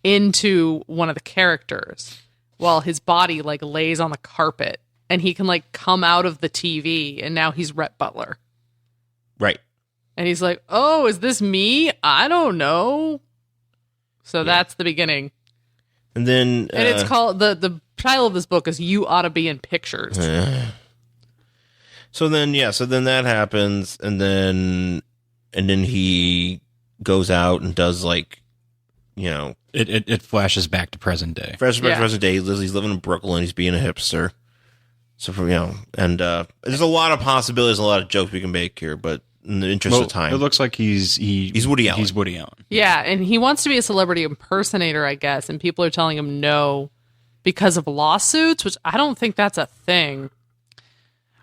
into one of the characters while his body like lays on the carpet, and he can like come out of the TV, and now he's Rhett Butler. Right. And he's like, "Oh, is this me? I don't know." So that's the beginning. And then And it's called the title of this book is "You Ought to Be in Pictures." So then that happens, and then he goes out and does like, it flashes back to present day. fresh Yeah. present day. He's living in Brooklyn. He's being a hipster, So from and there's a lot of possibilities, a lot of jokes we can make here, but in the interest of time, it looks like he's Woody Allen. He's Woody Allen. Yeah, and he wants to be a celebrity impersonator, I guess, and people are telling him no because of lawsuits, which I don't think that's a thing.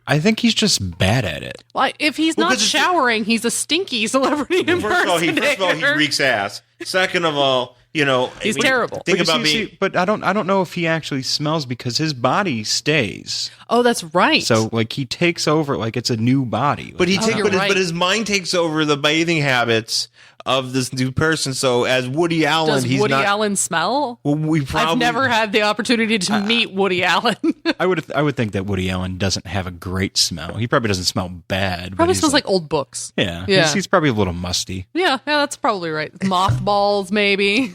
I think he's just bad at it. Well, if he's not showering, he's a stinky celebrity impersonator. First of all, he reeks ass. Second of all, he's terrible. Think about me. But I don't know if he actually smells because his body stays. Oh, that's right. So like he takes over, like it's a new body. But right. His mind takes over the bathing habits of this new person. So as Woody Allen, Does Woody Allen smell? Well, I've never had the opportunity to meet Woody Allen. I would think that Woody Allen doesn't have a great smell. He probably doesn't smell bad. Probably smells like old books. Yeah. Yeah. He's probably a little musty. Yeah, that's probably right. Mothballs, maybe.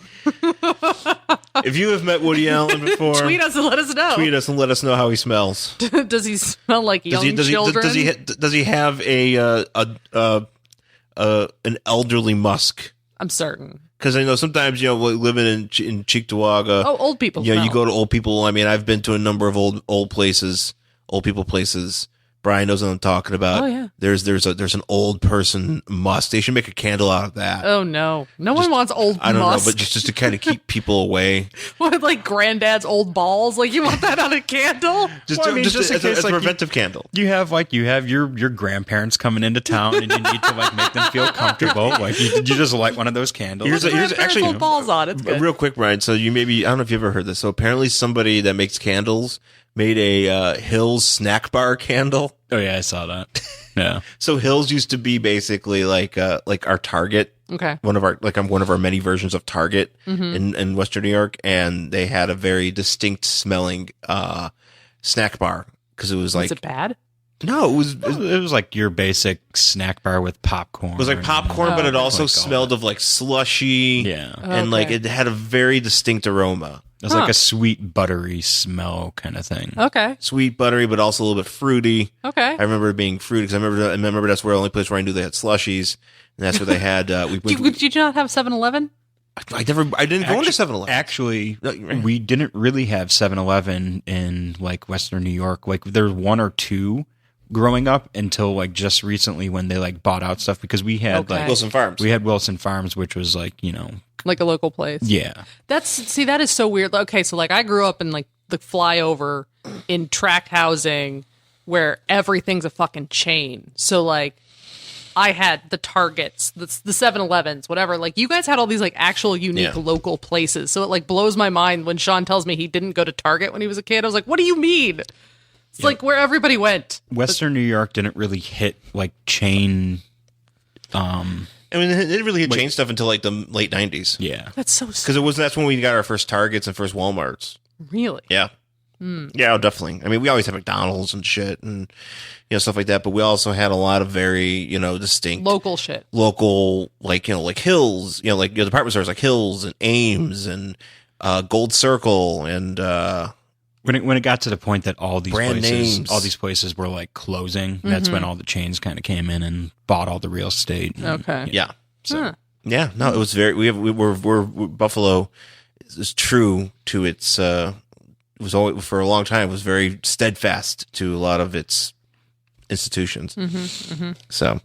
If you have met Woody Allen before, tweet us and let us know. Tweet us and let us know how he smells. Does he smell like young children? Does he have an elderly musk? I'm certain. Because I know sometimes, living in Cheektowaga. Oh, old people. Yeah, you go to old people. I mean, I've been to a number of old people places. Brian knows what I'm talking about. Oh yeah. There's an old person musk. They should make a candle out of that. Oh no, no one wants old. I don't musk. know, but just to kind of keep people away. What, like granddad's old balls? Like you want that on a candle? Just as a preventive candle. You have your grandparents coming into town, and you need to like make them feel comfortable. Like you just light one of those candles. Here's actually old balls on. It's good. Real quick, Brian. So I don't know if you've ever heard this. So apparently, somebody that makes candles made a Hills snack bar candle. Oh yeah, I saw that. Yeah. So Hills used to be basically like our Target. Okay. One of our many versions of Target in Western New York, and they had a very distinct smelling snack bar because it was like. Was it bad? No, it was like your basic snack bar with popcorn. It was like popcorn, but it also smelled of like slushy. Yeah. And like it had a very distinct aroma. It was like a sweet, buttery smell kind of thing. Okay. Sweet, buttery, but also a little bit fruity. Okay. I remember it being fruity because I remember that's where the only place where I knew they had slushies, and that's where they had. Did you not have 7-Eleven? I didn't go into 7-Eleven. Actually, we didn't really have 7-Eleven in like Western New York. Like there's one or two growing up until like just recently when they like bought out stuff because we had like Wilson Farms. We had Wilson Farms, which was like like a local place. Yeah. That is so weird. Okay, so like I grew up in like the flyover in tract housing where everything's a fucking chain. So like I had the Targets, the 7-Elevens, whatever. Like you guys had all these like actual unique local places. So it like blows my mind when Sean tells me he didn't go to Target when he was a kid. I was like, what do you mean? It's like where everybody went. Western New York didn't really hit like chain. I mean, it didn't really hit chain stuff until like the late 90s. Yeah. That's so Because that's when we got our first Targets and first Walmarts. Really? Yeah. Yeah, definitely. I mean, we always had McDonald's and shit and stuff like that, but we also had a lot of very, distinct local shit. Local, like Hills, like department stores like Hills and Ames and Gold Circle and when it got to the point that all these names. places were like closing, that's when all the chains kind of came in and bought all the real estate. And, Okay. Yeah. So yeah, no, it was very. We're Buffalo is true to its. It was always for a long time. It was very steadfast to a lot of its institutions. So,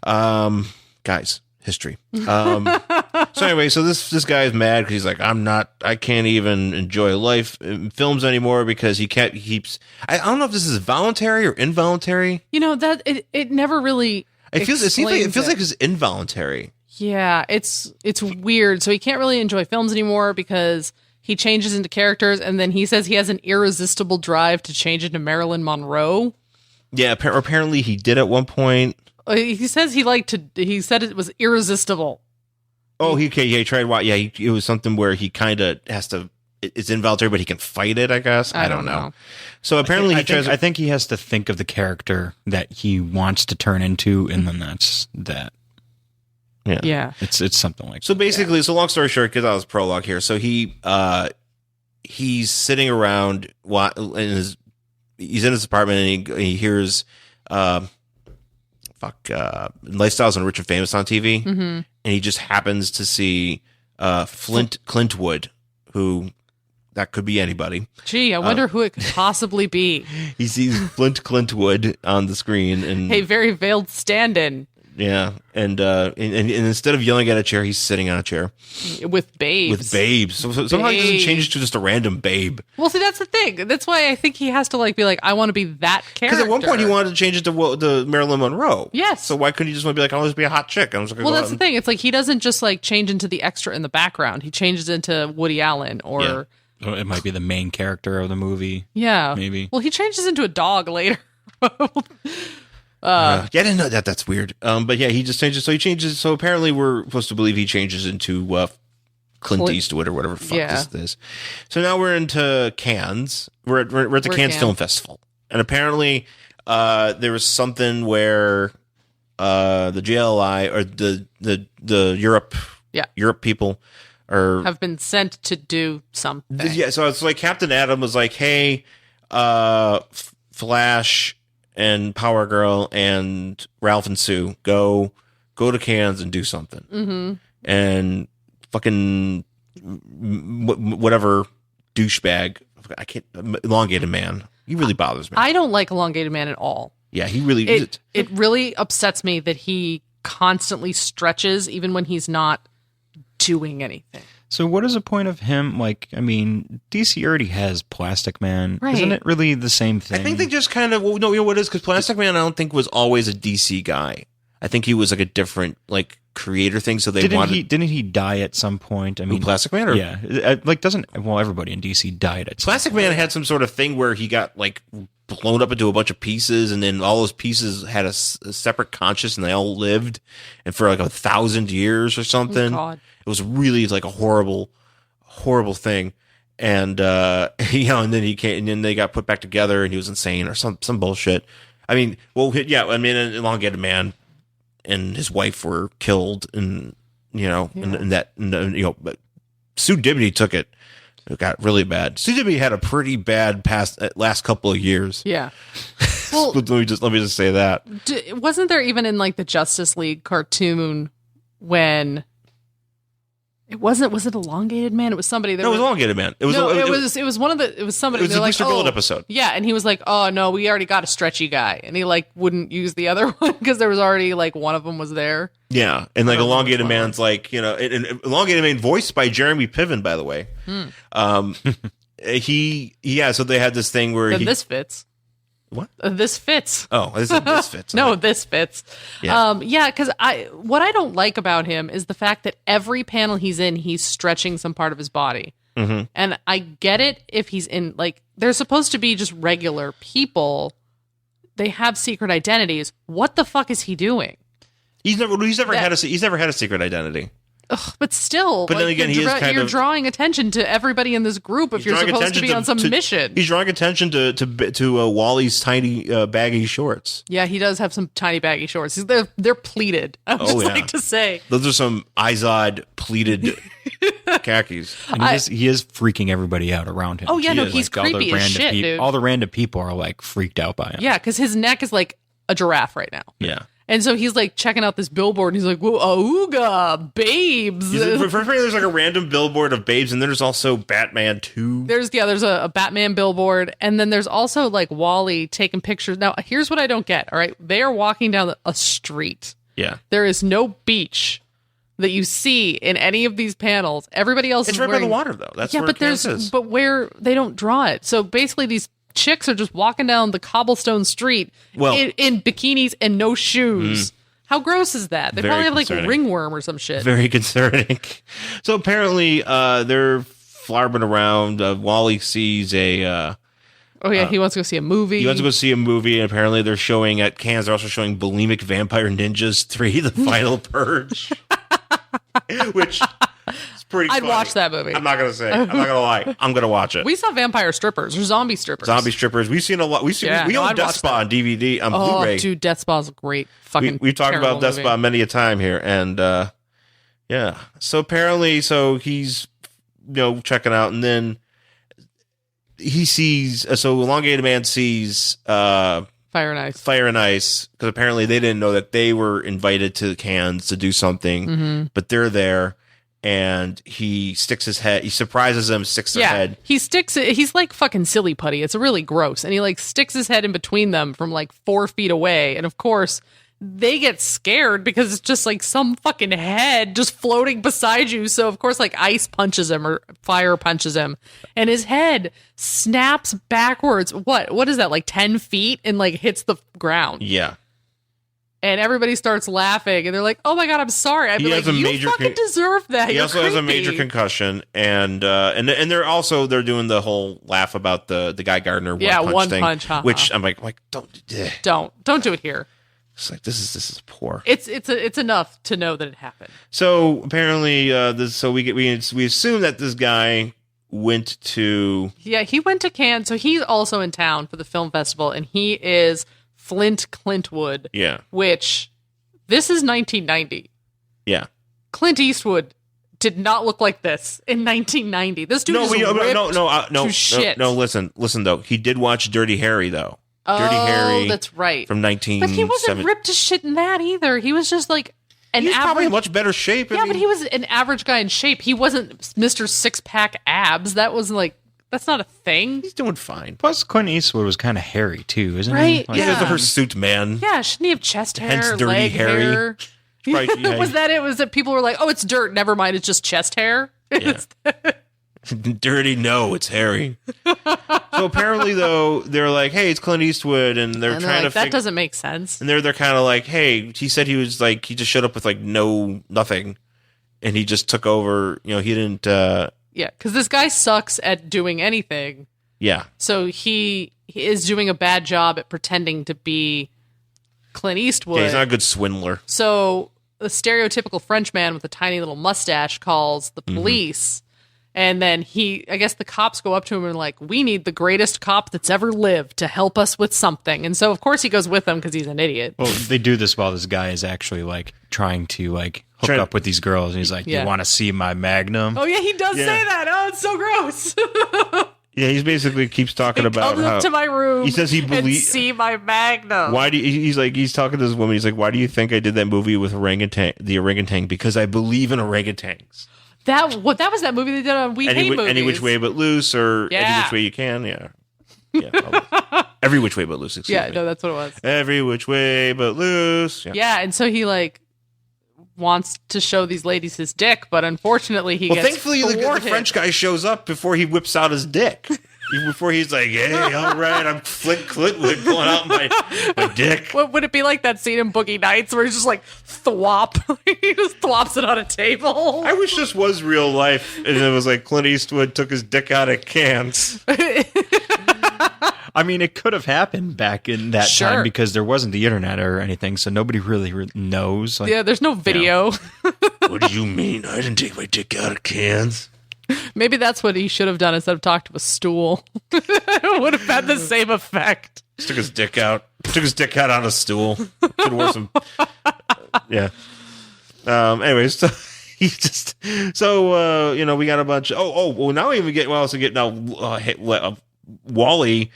guys, history. So anyway, so this guy is mad because he's like, I can't even enjoy life in films anymore because he keeps. I don't know if this is voluntary or involuntary. That it never really. It feels like it's involuntary. Yeah, it's weird. So he can't really enjoy films anymore because he changes into characters, and then he says he has an irresistible drive to change into Marilyn Monroe. Yeah, apparently he did at one point. He says he said it was irresistible. Oh, he tried. Yeah, it was something where he kind of has to. It's involuntary, but he can fight it. I guess I don't know. So apparently, I think he has to think of the character that he wants to turn into, and then that's that. Yeah. It's something like. So basically, so long story short, because I was prologue here. So he's sitting around he's in his apartment and he hears Lifestyles and Rich and Famous on TV, and he just happens to see Clintwood, who that could be anybody. Gee, I wonder who it could possibly be. He sees Flint Clintwood on the screen, and A very veiled stand-in yeah, and instead of yelling at a chair, he's sitting on a chair with babes. with babes. So somehow he doesn't change to just a random babe. Well, see, that's the thing. That's why I think he has to like be like, I want to be that character. Because at one point he wanted to change it to Marilyn Monroe. Yes. So why couldn't he just want to be like, I want to be a hot chick? I'm just gonna Well, go that's out the and- thing. It's like he doesn't just like change into the extra in the background. He changes into Woody Allen or Yeah. Oh, it might be the main character of the movie. yeah, Maybe. Well, he changes into a dog later. Yeah, I didn't know that. That's weird. But yeah, he just changes. So he changes. So apparently, we're supposed to believe he changes into Clint Eastwood or whatever the fuck Yeah. this is. So now we're into Cannes. We're at the Cannes Cannes. Film Festival, and apparently, there was something where the JLI or the Europe people are Have been sent to do something. yeah. So it's like Captain Atom was like, hey, Flash and Power Girl and Ralph and Sue go to Cannes and do something. Mm-hmm. And fucking whatever douchebag, I can't, elongated man. He really bothers me. I don't like Elongated Man at all. Yeah, he really. It really upsets me that he constantly stretches even when he's not doing anything. So what is the point of him? Like, I mean, DC already has Plastic Man. Right. Isn't it really the same thing? I think they just kind of. Well, no, you know what it is? Because Plastic Man, I don't think was always a DC guy. I think he was like a different like creator thing. So they wanted. Didn't he die at some point? I mean, Plastic Man? Or? Yeah, like everybody in DC died at some Plastic Man had some sort of thing where he got like blown up into a bunch of pieces, and then all those pieces had a separate conscious, and they all lived, and for like 1,000 years or something. Oh, God. It was really like a horrible thing, and and then he came, and then they got put back together, and he was insane or some bullshit. I mean, well, yeah, I mean, an Elongated Man and his wife were killed, and but Sue Dibney took it. It got really bad. Sue Dibney had a pretty bad last couple of years. Yeah. Well, let me just say that. Wasn't there even in like the Justice League cartoon when was it Elongated Man? It was somebody that No, it was Elongated Man. It was somebody. It was somebody. It was they're a like, Booster Gold episode. Yeah, and he was like, "Oh no, we already got a stretchy guy," and he like wouldn't use the other one because there was already like one of them was there. Yeah, and like I don't know Elongated which one Man's like and Elongated Man voiced by Jeremy Piven, by the way. So they had this thing where Then this fits. What? This fits. Oh, this fits. No, this fits. Yeah. Because what I don't like about him is the fact that every panel he's in, he's stretching some part of his body. Mm-hmm. And I get it if he's in, like, they're supposed to be just regular people. They have secret identities. What the fuck is he doing? He's never had a secret identity. Ugh, but still, But then again, you're drawing attention to everybody in this group if you're supposed to be on some mission. He's drawing attention to Wally's tiny baggy shorts. Yeah, he does have some tiny baggy shorts. They're pleated. I would like to say. Those are some Izod pleated khakis. And he is freaking everybody out around him. Oh, yeah, He no, is, he's all the creepy as random shit, dude. All the random people are like freaked out by him. Yeah, because his neck is like a giraffe right now. Yeah. And so he's like checking out this billboard and he's like, whoa, auga, babes. For me, there's like a random billboard of babes, and then there's also Batman 2. There's a Batman billboard, and then there's also like Wally taking pictures. Now, here's what I don't get, all right? They are walking down a street. Yeah. There is no beach that you see in any of these panels. Everybody else It's is right by wearing... the water, though. That's yeah, where but Kansas is. but where they don't draw it. So basically these chicks are just walking down the cobblestone street in bikinis and no shoes. How gross is that? They Very probably have like concerning. ringworm or some shit. Very concerning. So apparently, they're flarbing around. Wally sees a. Oh yeah, he wants to go see a movie. He wants to go see a movie, and apparently they're showing at Cannes. They're also showing Bulimic Vampire Ninjas 3: The Final Purge, which is pretty. I'd funny. watch that movie. I'm not gonna say. I'm not gonna lie. I'm gonna watch it. We saw vampire strippers or zombie strippers. Zombie strippers. We've seen a lot. We own I'd Death watch Spa on DVD on Oh, Blu-ray. dude, Death Spa's a great fucking. We've talked about terrible Death movie. Spa many a time here, and yeah. So apparently, he's checking out, and then he sees. So Elongated Man sees Fire and Ice. Fire and Ice, because apparently they didn't know that they were invited to Cannes to do something, but they're there, and he sticks his head. He surprises them, sticks their head. He sticks it. He's like fucking silly putty. It's really gross. And he like sticks his head in between them from like 4 feet away. And of course, they get scared because it's just like some fucking head just floating beside you. So of course, like ice punches him or fire punches him, and his head snaps backwards. What is that? Like 10 feet and like hits the ground. Yeah. And everybody starts laughing, and they're like, "Oh my god, I'm sorry." I'd be like, "You fucking deserve that." He also has a major concussion, and they're doing the whole laugh about the Guy Gardner one punch thing, which I'm like, don't do it here. It's like this is poor. It's enough to know that it happened. So apparently, we assume that this guy went to he went to Cannes, so he's also in town for the film festival, and he is Flint Clintwood. Yeah. Which, this is 1990. Yeah. Clint Eastwood did not look like this in 1990. This dude is shit. No, listen though. He did watch Dirty Harry though. Dirty Harry. That's right. From 1970. But he wasn't ripped to shit in that either. He was just like He's probably in much better shape. But he was an average guy in shape. He wasn't Mr. Six-Pack Abs. That was like, that's not a thing. He's doing fine. Plus, Clint Eastwood was kind of hairy, too, isn't he? Right, Like, yeah. Her suit, man. Yeah, shouldn't he have chest hair, Hence Dirty leg Harry. hair? Right, Was that it? Was that people were like, oh, it's dirt. Never mind, it's just chest hair? Yeah. Dirty, no, it's hairy. So apparently, though, they're like, hey, it's Clint Eastwood, and they're trying to that doesn't make sense. And they're kind of like, hey, he said he was like, he just showed up with like nothing, and he just took over. You know, he didn't. Yeah, because this guy sucks at doing anything. Yeah. So he is doing a bad job at pretending to be Clint Eastwood. Yeah, he's not a good swindler. So the stereotypical Frenchman with a tiny little mustache calls the police. And then I guess the cops go up to him and are like, we need the greatest cop that's ever lived to help us with something. And so, of course, he goes with them because he's an idiot. Well, they do this while this guy is actually like trying to like hook up with these girls. And he's like, you want to see my Magnum? Oh, yeah, he does say that. Oh, it's so gross. Yeah, he basically keeps talking about comes up to my room. He says he believes. See my Magnum. Why do he's talking to this woman? He's like, why do you think I did that movie with the orangutan? Because I believe in orangutans. That was that movie they did on We Hate Movies. Any Which Way But Loose, or Any Which Way You Can. Yeah. Every Which Way But Loose. Excuse me. No, that's what it was. Every Which Way But Loose. Yeah, and so he like wants to show these ladies his dick, but unfortunately he gets thankfully the French guy shows up before he whips out his dick. Before he's like, hey, all right, I'm Flint Clintwood pulling out my dick. What would it be like that scene in Boogie Nights where he's just like thwop? He just thwops it on a table. I wish this was real life and it was like Clint Eastwood took his dick out of cans. I mean, it could have happened back in that time because there wasn't the internet or anything, so nobody really knows. Like, yeah, there's no video. What do you mean? I didn't take my dick out of cans. Maybe that's what he should have done instead of talk to a stool. It would have had the same effect. Just took his dick out. Took his dick out on a stool. Could have worn some. Yeah. Anyways, so he just. So we got a bunch. Well, now we even get. Well, also get now. Wally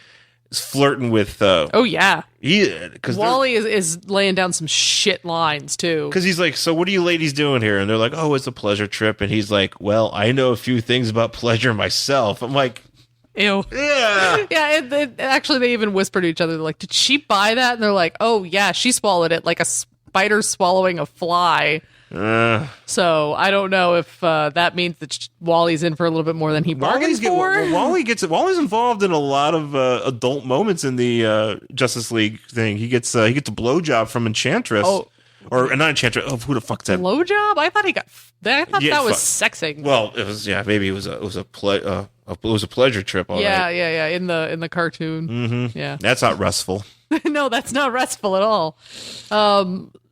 is flirting with. Because Wally is laying down some shit lines too. Because he's like, so what are you ladies doing here? And they're like, oh, it's a pleasure trip. And he's like, well, I know a few things about pleasure myself. I'm like, ew. Yeah. Yeah. Actually, they even whisper to each other. They're like, did she buy that? And they're like, oh yeah, she swallowed it like a spider swallowing a fly. So I don't know if that means that Wally's in for a little bit more than he bargains for. Wally's involved in a lot of adult moments in the Justice League thing. He gets a blowjob from Enchantress, or not Enchantress. Oh, who the fuck's that? Blowjob? I thought that was sexing. Well, it was. Yeah, maybe it was a pleasure trip. All yeah, right. yeah. In the cartoon. Mm-hmm. Yeah, that's not restful. No, that's not restful at all.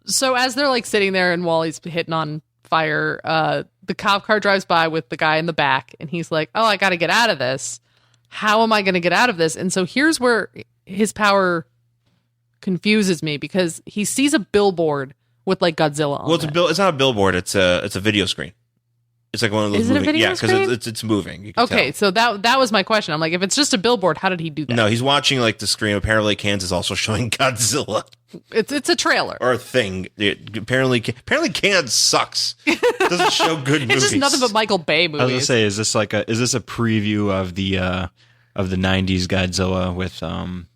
So as they're like sitting there and Wally's hitting on fire, the cop car drives by with the guy in the back, and he's like, oh, I got to get out of this. How am I going to get out of this? And so here's where his power confuses me, because he sees a billboard with like Godzilla on it. It's not a billboard. It's a video screen. It's like one of those. Is it a video screen? Yeah, because it's moving. You can okay, tell. so that was my question. I'm like, if it's just a billboard, how did he do that? No, he's watching like the screen. Apparently, Kansas is also showing Godzilla. It's a trailer. Or a thing. Apparently Cannes sucks. Doesn't show good movies. It's just nothing but Michael Bay movies. I was gonna say, is this a preview of the 90s Godzilla with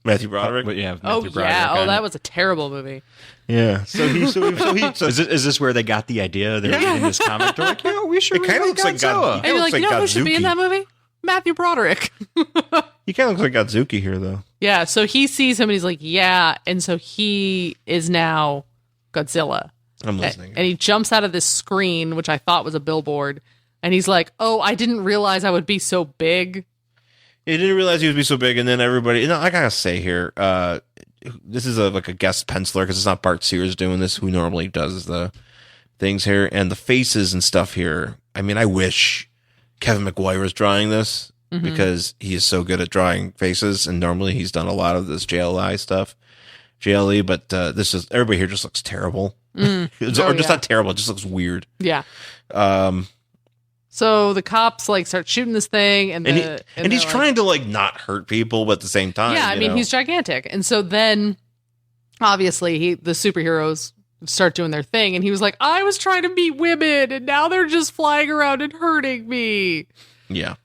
Matthew Broderick? Yeah, with Matthew Broderick yeah. on That it. was a terrible movie. Yeah. So Is this where they got the idea? They're reading this comic. They're like, we should. It kind of looks like Godzilla. And you're like, who should be in that movie? Matthew Broderick. He kind of looks like Godzuki here, though. Yeah, so he sees him and he's like, yeah. And so he is now Godzilla. I'm listening. And he jumps out of this screen, which I thought was a billboard. And he's like, oh, I didn't realize I would be so big. He didn't realize he would be so big. And then everybody, I gotta say here, this is like a guest penciler because it's not Bart Sears doing this, who normally does the things here. And the faces and stuff here. I mean, I wish Kevin McGuire was drawing this. Because he is so good at drawing faces, and normally he's done a lot of this JLI stuff, JLE. But this is everybody here just looks terrible, or just not terrible. It just looks weird. Yeah. So the cops like start shooting this thing, and he's trying to like not hurt people, but at the same time, yeah. I mean, he's gigantic, and so then obviously the superheroes start doing their thing, and he was like, I was trying to meet women, and now they're just flying around and hurting me. Yeah.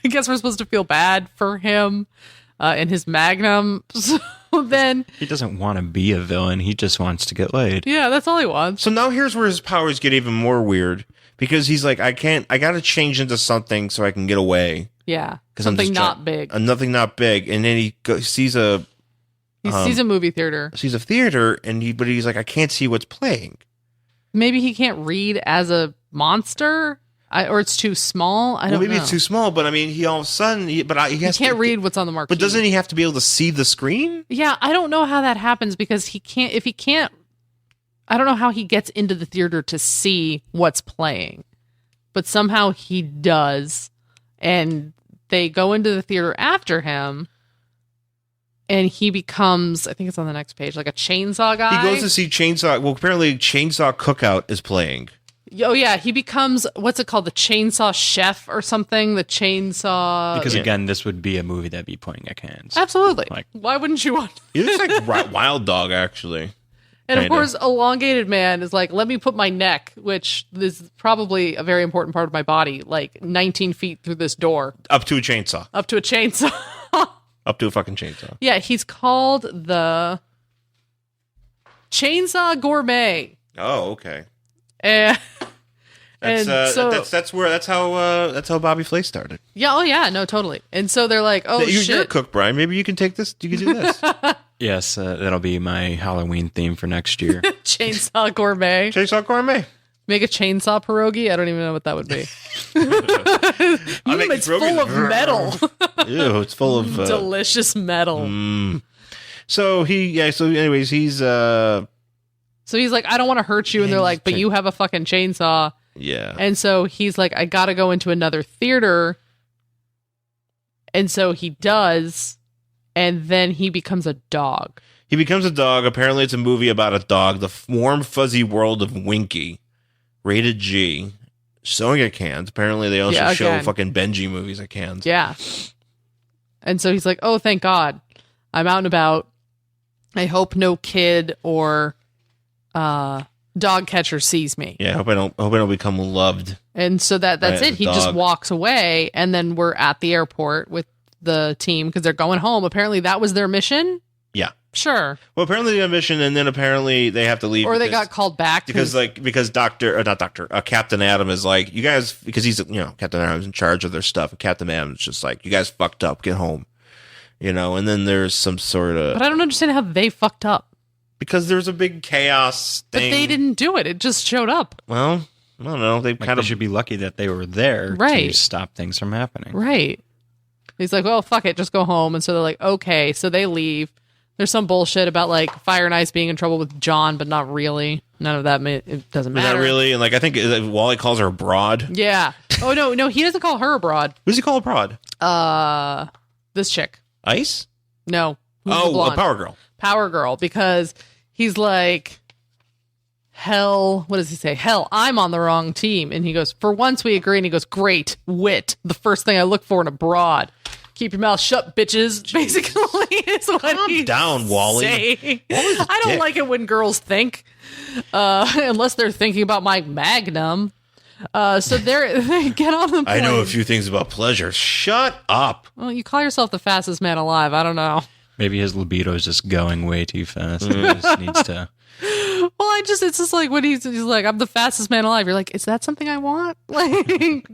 I guess we're supposed to feel bad for him and his Magnum. So then he doesn't want to be a villain. He just wants to get laid. Yeah, that's all he wants. So now here's where his powers get even more weird because he's like, I got to change into something so I can get away. Yeah, something not big. Nothing not big. And then he sees a movie theater. Sees a theater, but he's like, I can't see what's playing. Maybe he can't read as a monster. Or it's too small. I don't know. Maybe it's too small, but I mean, he all of a sudden, he can't read what's on the marquee. But doesn't he have to be able to see the screen? Yeah, I don't know how that happens because he can't. If he can't, I don't know how he gets into the theater to see what's playing. But somehow he does, and they go into the theater after him, and he becomes, I think it's on the next page, like a chainsaw guy. He goes to see Chainsaw. Well, apparently, Chainsaw Cookout is playing. Oh, yeah. He becomes, what's it called? The chainsaw chef or something? The chainsaw. Because, again, this would be a movie that'd be playing at Cannes. Absolutely. Why wouldn't you want? He looks like Wild Dog, actually. And, of course, Elongated Man is like, let me put my neck, which is probably a very important part of my body, like 19 feet through this door. Up to a chainsaw. Up to a chainsaw. Up to a fucking chainsaw. Yeah, he's called the Chainsaw Gourmet. Oh, okay. And that's how Bobby Flay started. Yeah, oh yeah, no, totally. And so they're like, oh shit, you're a cook, Brian. Maybe you can take this. You can do this. Yes, that'll be my Halloween theme for next year. Chainsaw Gourmet. Chainsaw Gourmet. Make a chainsaw pierogi. I don't even know what that would be. It's full of metal. Ew, it's full of delicious metal. So anyways, he's So he's like, I don't want to hurt you. And they're like, but you have a fucking chainsaw. Yeah. And so he's like, I got to go into another theater. And so he does. And then he becomes a dog. He becomes a dog. Apparently it's a movie about a dog. The warm, fuzzy world of Winky. Rated G. Showing at Cannes. Apparently they also show fucking Benji movies at Cannes. Yeah. And so he's like, oh, thank God. I'm out and about. I hope no kid or dog catcher sees me. Yeah, I hope I don't become loved. And so that's it. He just walks away, and then we're at the airport with the team because they're going home. Apparently, that was their mission. Yeah, sure. Well, apparently they have a mission, and then apparently they have to leave, or they got called back because Captain Adam is like, you guys, because he's Captain Adam's in charge of their stuff, and Captain Adam's just like, you guys fucked up, get home, and then there's some sort of. But I don't understand how they fucked up. Because there's a big chaos thing. But they didn't do it. It just showed up. Well, I don't know. They should be lucky that they were there to stop things from happening. Right. He's like, well, fuck it. Just go home. And so they're like, okay. So they leave. There's some bullshit about like Fire and Ice being in trouble with John, but not really. None of that. It doesn't matter. Not really. And like, I think Wally calls her a broad. Yeah. Oh, no. He doesn't call her a broad. Who's he call a broad? This chick. Ice? No. A Power Girl. Power Girl, because he's like, hell, what does he say? Hell, I'm on the wrong team. And he goes, for once we agree. And he goes, great, wit. The first thing I look for in a broad. keep your mouth shut, bitches, basically, is what he's down, Wally. saying. I don't like it when girls think, unless they're thinking about my Magnum. So they get on the plane. I know a few things about pleasure. Shut up. Well, you call yourself the fastest man alive. I don't know. Maybe his libido is just going way too fast. He just needs to. Well, it's just like when he's like, I'm the fastest man alive. You're like, is that something I want? Like,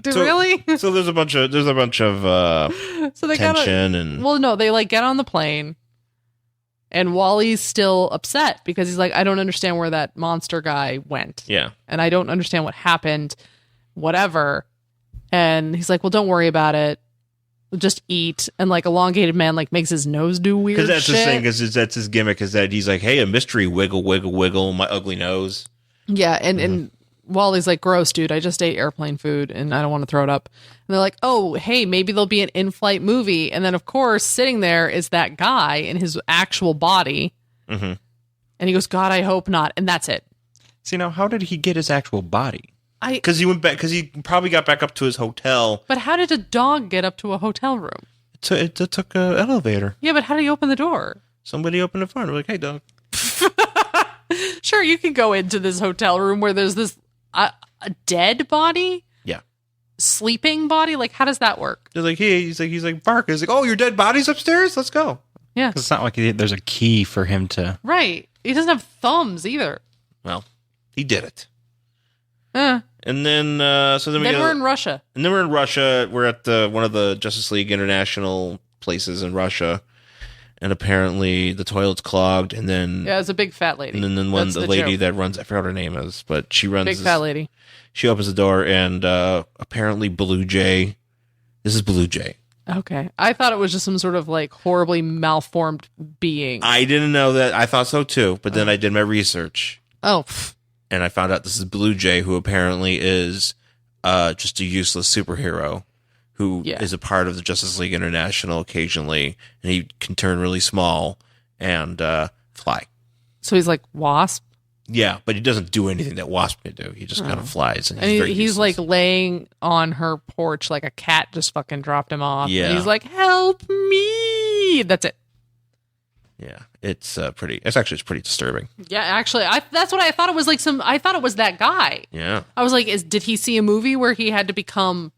really? So there's a bunch of So they tension and well, no, they like get on the plane, and Wally's still upset because he's like, I don't understand where that monster guy went. yeah. And I don't understand what happened, whatever. And he's like, well, don't worry about it. Just eat. And like elongated man like makes his nose do weird shit. Because that's his thing. Because that's his gimmick. Is that he's like, hey, a mystery wiggle, wiggle, wiggle, my ugly nose. Yeah, and Wally's like, gross, dude. I just ate airplane food and I don't want to throw it up. And they're like, oh, hey, maybe there'll be an in-flight movie. And then, of course, sitting there is that guy in his actual body. Mm-hmm. And he goes, God, I hope not. And that's it. See, now, how did he get his actual body? Because he went back. Because he probably got back up to his hotel. But how did a dog get up to a hotel room? It took an elevator. Yeah, but how did he open the door? Somebody opened the front. We're like, hey, dog. Sure, you can go into this hotel room where there's this a dead body. Yeah. Sleeping body. Like, how does that work? They're like, hey, he's like, Bark. He's like, oh, your dead body's upstairs. Let's go. Yeah, It's not like there's a key for him to. right. He doesn't have thumbs either. Well, he did it. Eh. And then, We're in Russia. And then we're in Russia. We're at one of the Justice League International places in Russia, and apparently the toilet's clogged. And then, Yeah, it's a big fat lady. and then That's the the lady joke. that runs, I forgot her name is, but she runs. Big fat lady. She opens the door, and apparently Blue Jay. This is Blue Jay. Okay, I thought it was just some sort of like horribly malformed being. I didn't know that. I thought so too, but then I did my research. Oh, And I found out this is Blue Jay, who apparently is just a useless superhero who is a part of the Justice League International occasionally, and he can turn really small and fly. so he's like Wasp, Yeah, but he doesn't do anything that Wasp can do. He just kind of flies. And and he's, very he's useless. like laying on her porch like a cat just fucking dropped him off. Yeah. And he's like, help me. That's it. Yeah, it's pretty disturbing. Yeah, actually, that's what I thought it was like. I thought it was that guy. Yeah. I was like, did he see a movie where he had to become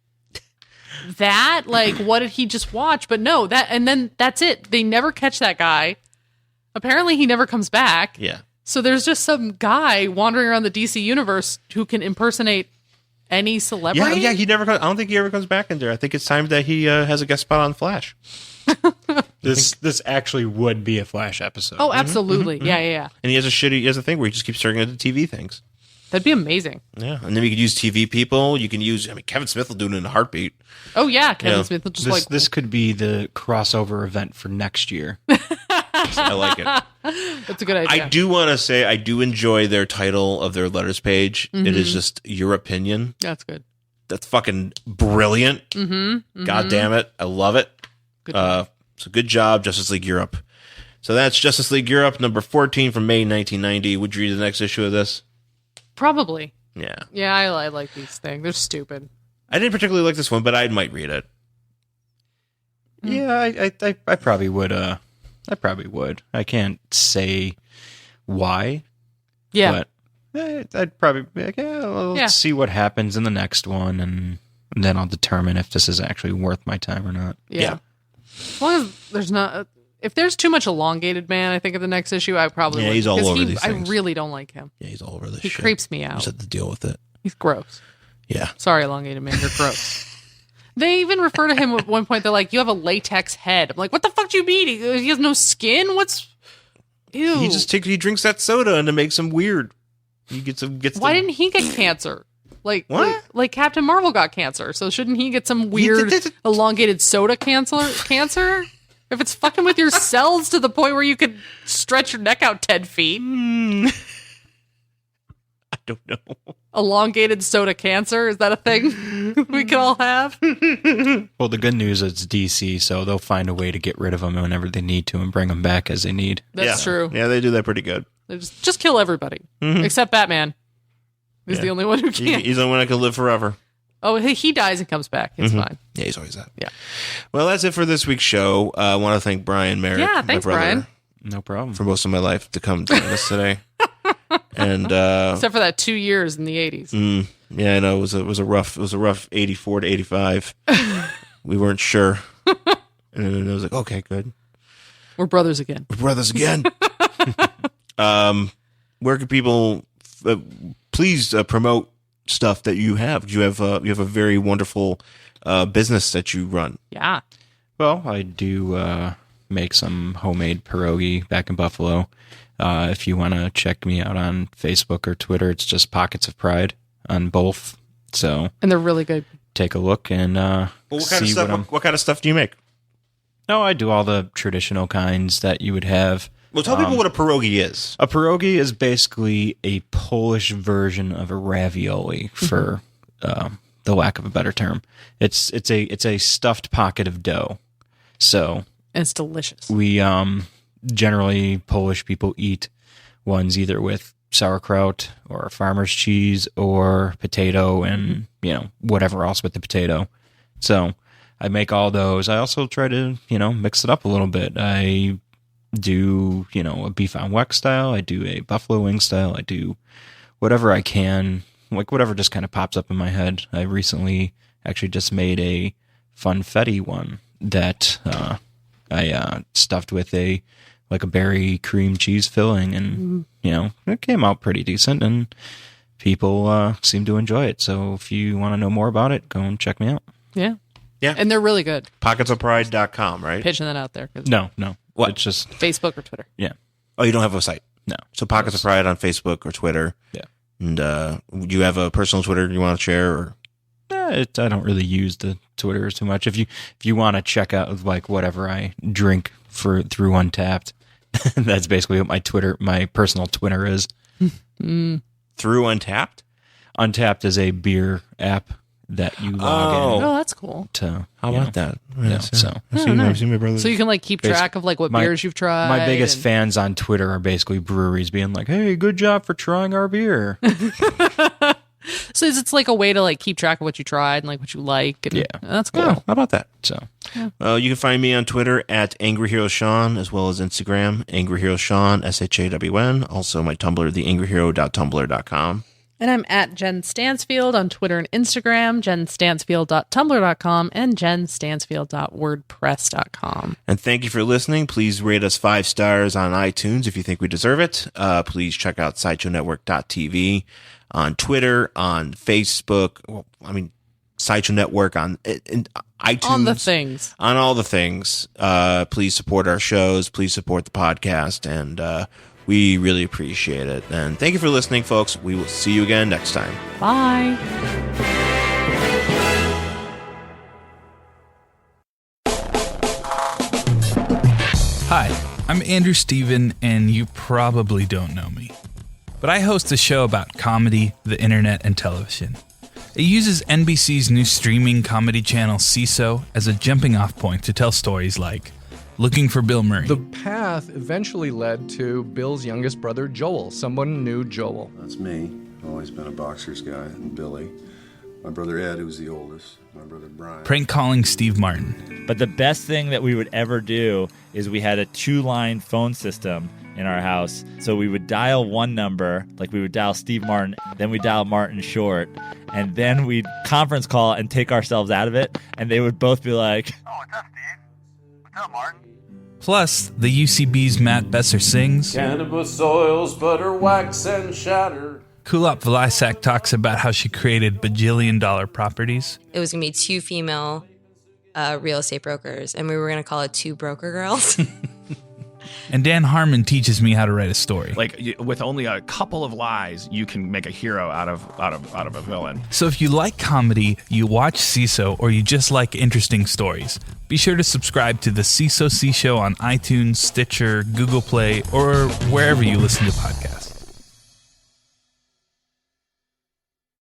that? Like, what did he just watch? But no, and then that's it. They never catch that guy. Apparently, he never comes back. Yeah. So there's just some guy wandering around the DC universe who can impersonate any celebrity. Yeah, he never comes. I don't think he ever comes back in there. I think it's time that he has a guest spot on Flash. This actually would be a Flash episode. Oh, absolutely. Yeah. And he has a thing where he just keeps turning into TV things. That'd be amazing. Yeah, and then you could use TV people. You can use. I mean, Kevin Smith will do it in a heartbeat. Oh yeah, Kevin Yeah. Smith will just This could be the crossover event for next year. I like it. that's a good idea. I do want to say I do enjoy their title of their letters page. It is just your opinion. That's good. That's fucking brilliant. God damn it, I love it. Good So good job, Justice League Europe. So that's Justice League Europe number 14 from May 1990. Would you read the next issue of this? Probably. Yeah, Yeah, I like these things. They're stupid. I didn't particularly like this one, but I might read it. Yeah, I probably would. I probably would. I can't say why. Yeah. But I'd probably be like, let's Yeah. see what happens in the next one, and then I'll determine if this is actually worth my time or not. Yeah. As long as there's not, if there's too much elongated man, I think of the next issue, I probably Yeah, would. he's all 'Cause over these I things. really don't like him. Yeah, he's all over this He shit. creeps me You out. just have to deal with it. He's gross. Yeah. Sorry, elongated man, you're gross. They even refer to him at one point. They're like, "You have a latex head." I'm like, "What the fuck do you mean? He has no skin? What's ew?" He drinks that soda and it makes him weird. He gets Why didn't he get cancer? Like What? Like Captain Marvel got cancer, so shouldn't he get some weird elongated soda cancer? If it's fucking with your cells to the point where you could stretch your neck out 10 feet. I don't know. Elongated soda cancer, is that a thing we can all have? Well, the good news is it's DC, so they'll find a way to get rid of them whenever they need to and bring them back as they need. That's true. Yeah, they do that pretty good. They just kill everybody except Batman. He's the only one who can't. He's the only one that can live forever. Oh, he dies and comes back. It's fine. Yeah, he's always that. Yeah. Well, that's it for this week's show. I want to thank Brian Marek, Yeah, my thanks, brother, Brian. No problem. for most of my life to come join us today. And Except for that 2 years in the 80s. yeah, I know it was a rough 84 to 85. We weren't sure, and then I was like, okay, good. We're brothers again. We're brothers again. Where can people please promote stuff that you have? You have a very wonderful business that you run. Yeah. Well, I do make some homemade pierogi back in Buffalo. If you want to check me out on Facebook or Twitter, it's just Pockets of Pride on both. So, And they're really good. take a look and What kind of see stuff? What kind of stuff do you make? No, I do all the traditional kinds that you would have. Well, tell people what a pierogi is. A pierogi is basically a Polish version of a ravioli, for the lack of a better term. It's a stuffed pocket of dough. So And it's delicious. we generally Polish people eat ones either with sauerkraut or farmer's cheese or potato and whatever else with the potato. So I make all those. I also try to mix it up a little bit. I do a beef on weck style. I do a buffalo wing style. I do whatever I can, like whatever just kind of pops up in my head. I recently actually just made a funfetti one that I stuffed with a berry cream cheese filling, and it came out pretty decent, and people seem to enjoy it. So if you want to know more about it, go and check me out. Yeah. Yeah. And they're really good. Pocketsofpride.com, right? Pitching that out there. 'Cause No. What? It's just Facebook or Twitter. yeah. Oh, you don't have a site? No. So Pockets of Pride on Facebook or Twitter. Yeah. And do you have a personal Twitter you want to share? Or? I don't really use the Twitter too much. If you want to check out whatever I drink through Untapped, that's basically what my personal Twitter is. Through Untapped? Untapped is a beer app that you log Oh, that's cool. in to. How about that? So I've seen my brother. So you can keep track of what my- beers you've tried. my biggest and- fans on Twitter are basically breweries being like, "Hey, good job for trying our beer." So it's a way to keep track of what you tried and what you like. And Yeah. That's cool. Oh, how about that? So You can find me on Twitter at Angry Hero Sean, as well as Instagram, Angry Hero Sean, SHAWN. Also my Tumblr, theangryhero.tumblr.com. And I'm at Jen Stansfield on Twitter and Instagram, jenstansfield.tumblr.com, and jenstansfield.wordpress.com. And thank you for listening. Please rate us 5 stars on iTunes if you think we deserve it. Please check out SideshowNetwork.tv on Twitter, on Facebook. Well, Sideshow Network on iTunes. On the things. On all the things. Please support our shows. Please support the podcast. And we really appreciate it. And thank you for listening, folks. We will see you again next time. Bye. Hi, I'm Andrew Steven, and you probably don't know me. But I host a show about comedy, the internet, and television. It uses NBC's new streaming comedy channel CISO as a jumping-off point to tell stories like Looking for Bill Murray. The path eventually led to Bill's youngest brother, Joel. Someone knew Joel. That's me. I've always been a boxer's guy, and Billy. My brother Ed, who's the oldest. My brother Brian. Prank calling Steve Martin. But the best thing that we would ever do is we had a 2-line phone system in our house. So we would dial one number, we would dial Steve Martin, then we dial Martin Short, and then we'd conference call and take ourselves out of it, and they would both be like, "Oh, what's up, Steve? What's up, Martin?" Plus, the UCB's Matt Besser sings. Cannabis oils, butter, wax, and shatter. Kulop Vlasak talks about how she created bajillion-dollar properties. It was going to be 2 female real estate brokers, and we were going to call it 2 broker girls. And Dan Harmon teaches me how to write a story. With only a couple of lies, you can make a hero out of a villain. So if you like comedy, you watch CISO, or you just like interesting stories, be sure to subscribe to the CISO C Show on iTunes, Stitcher, Google Play, or wherever you listen to podcasts.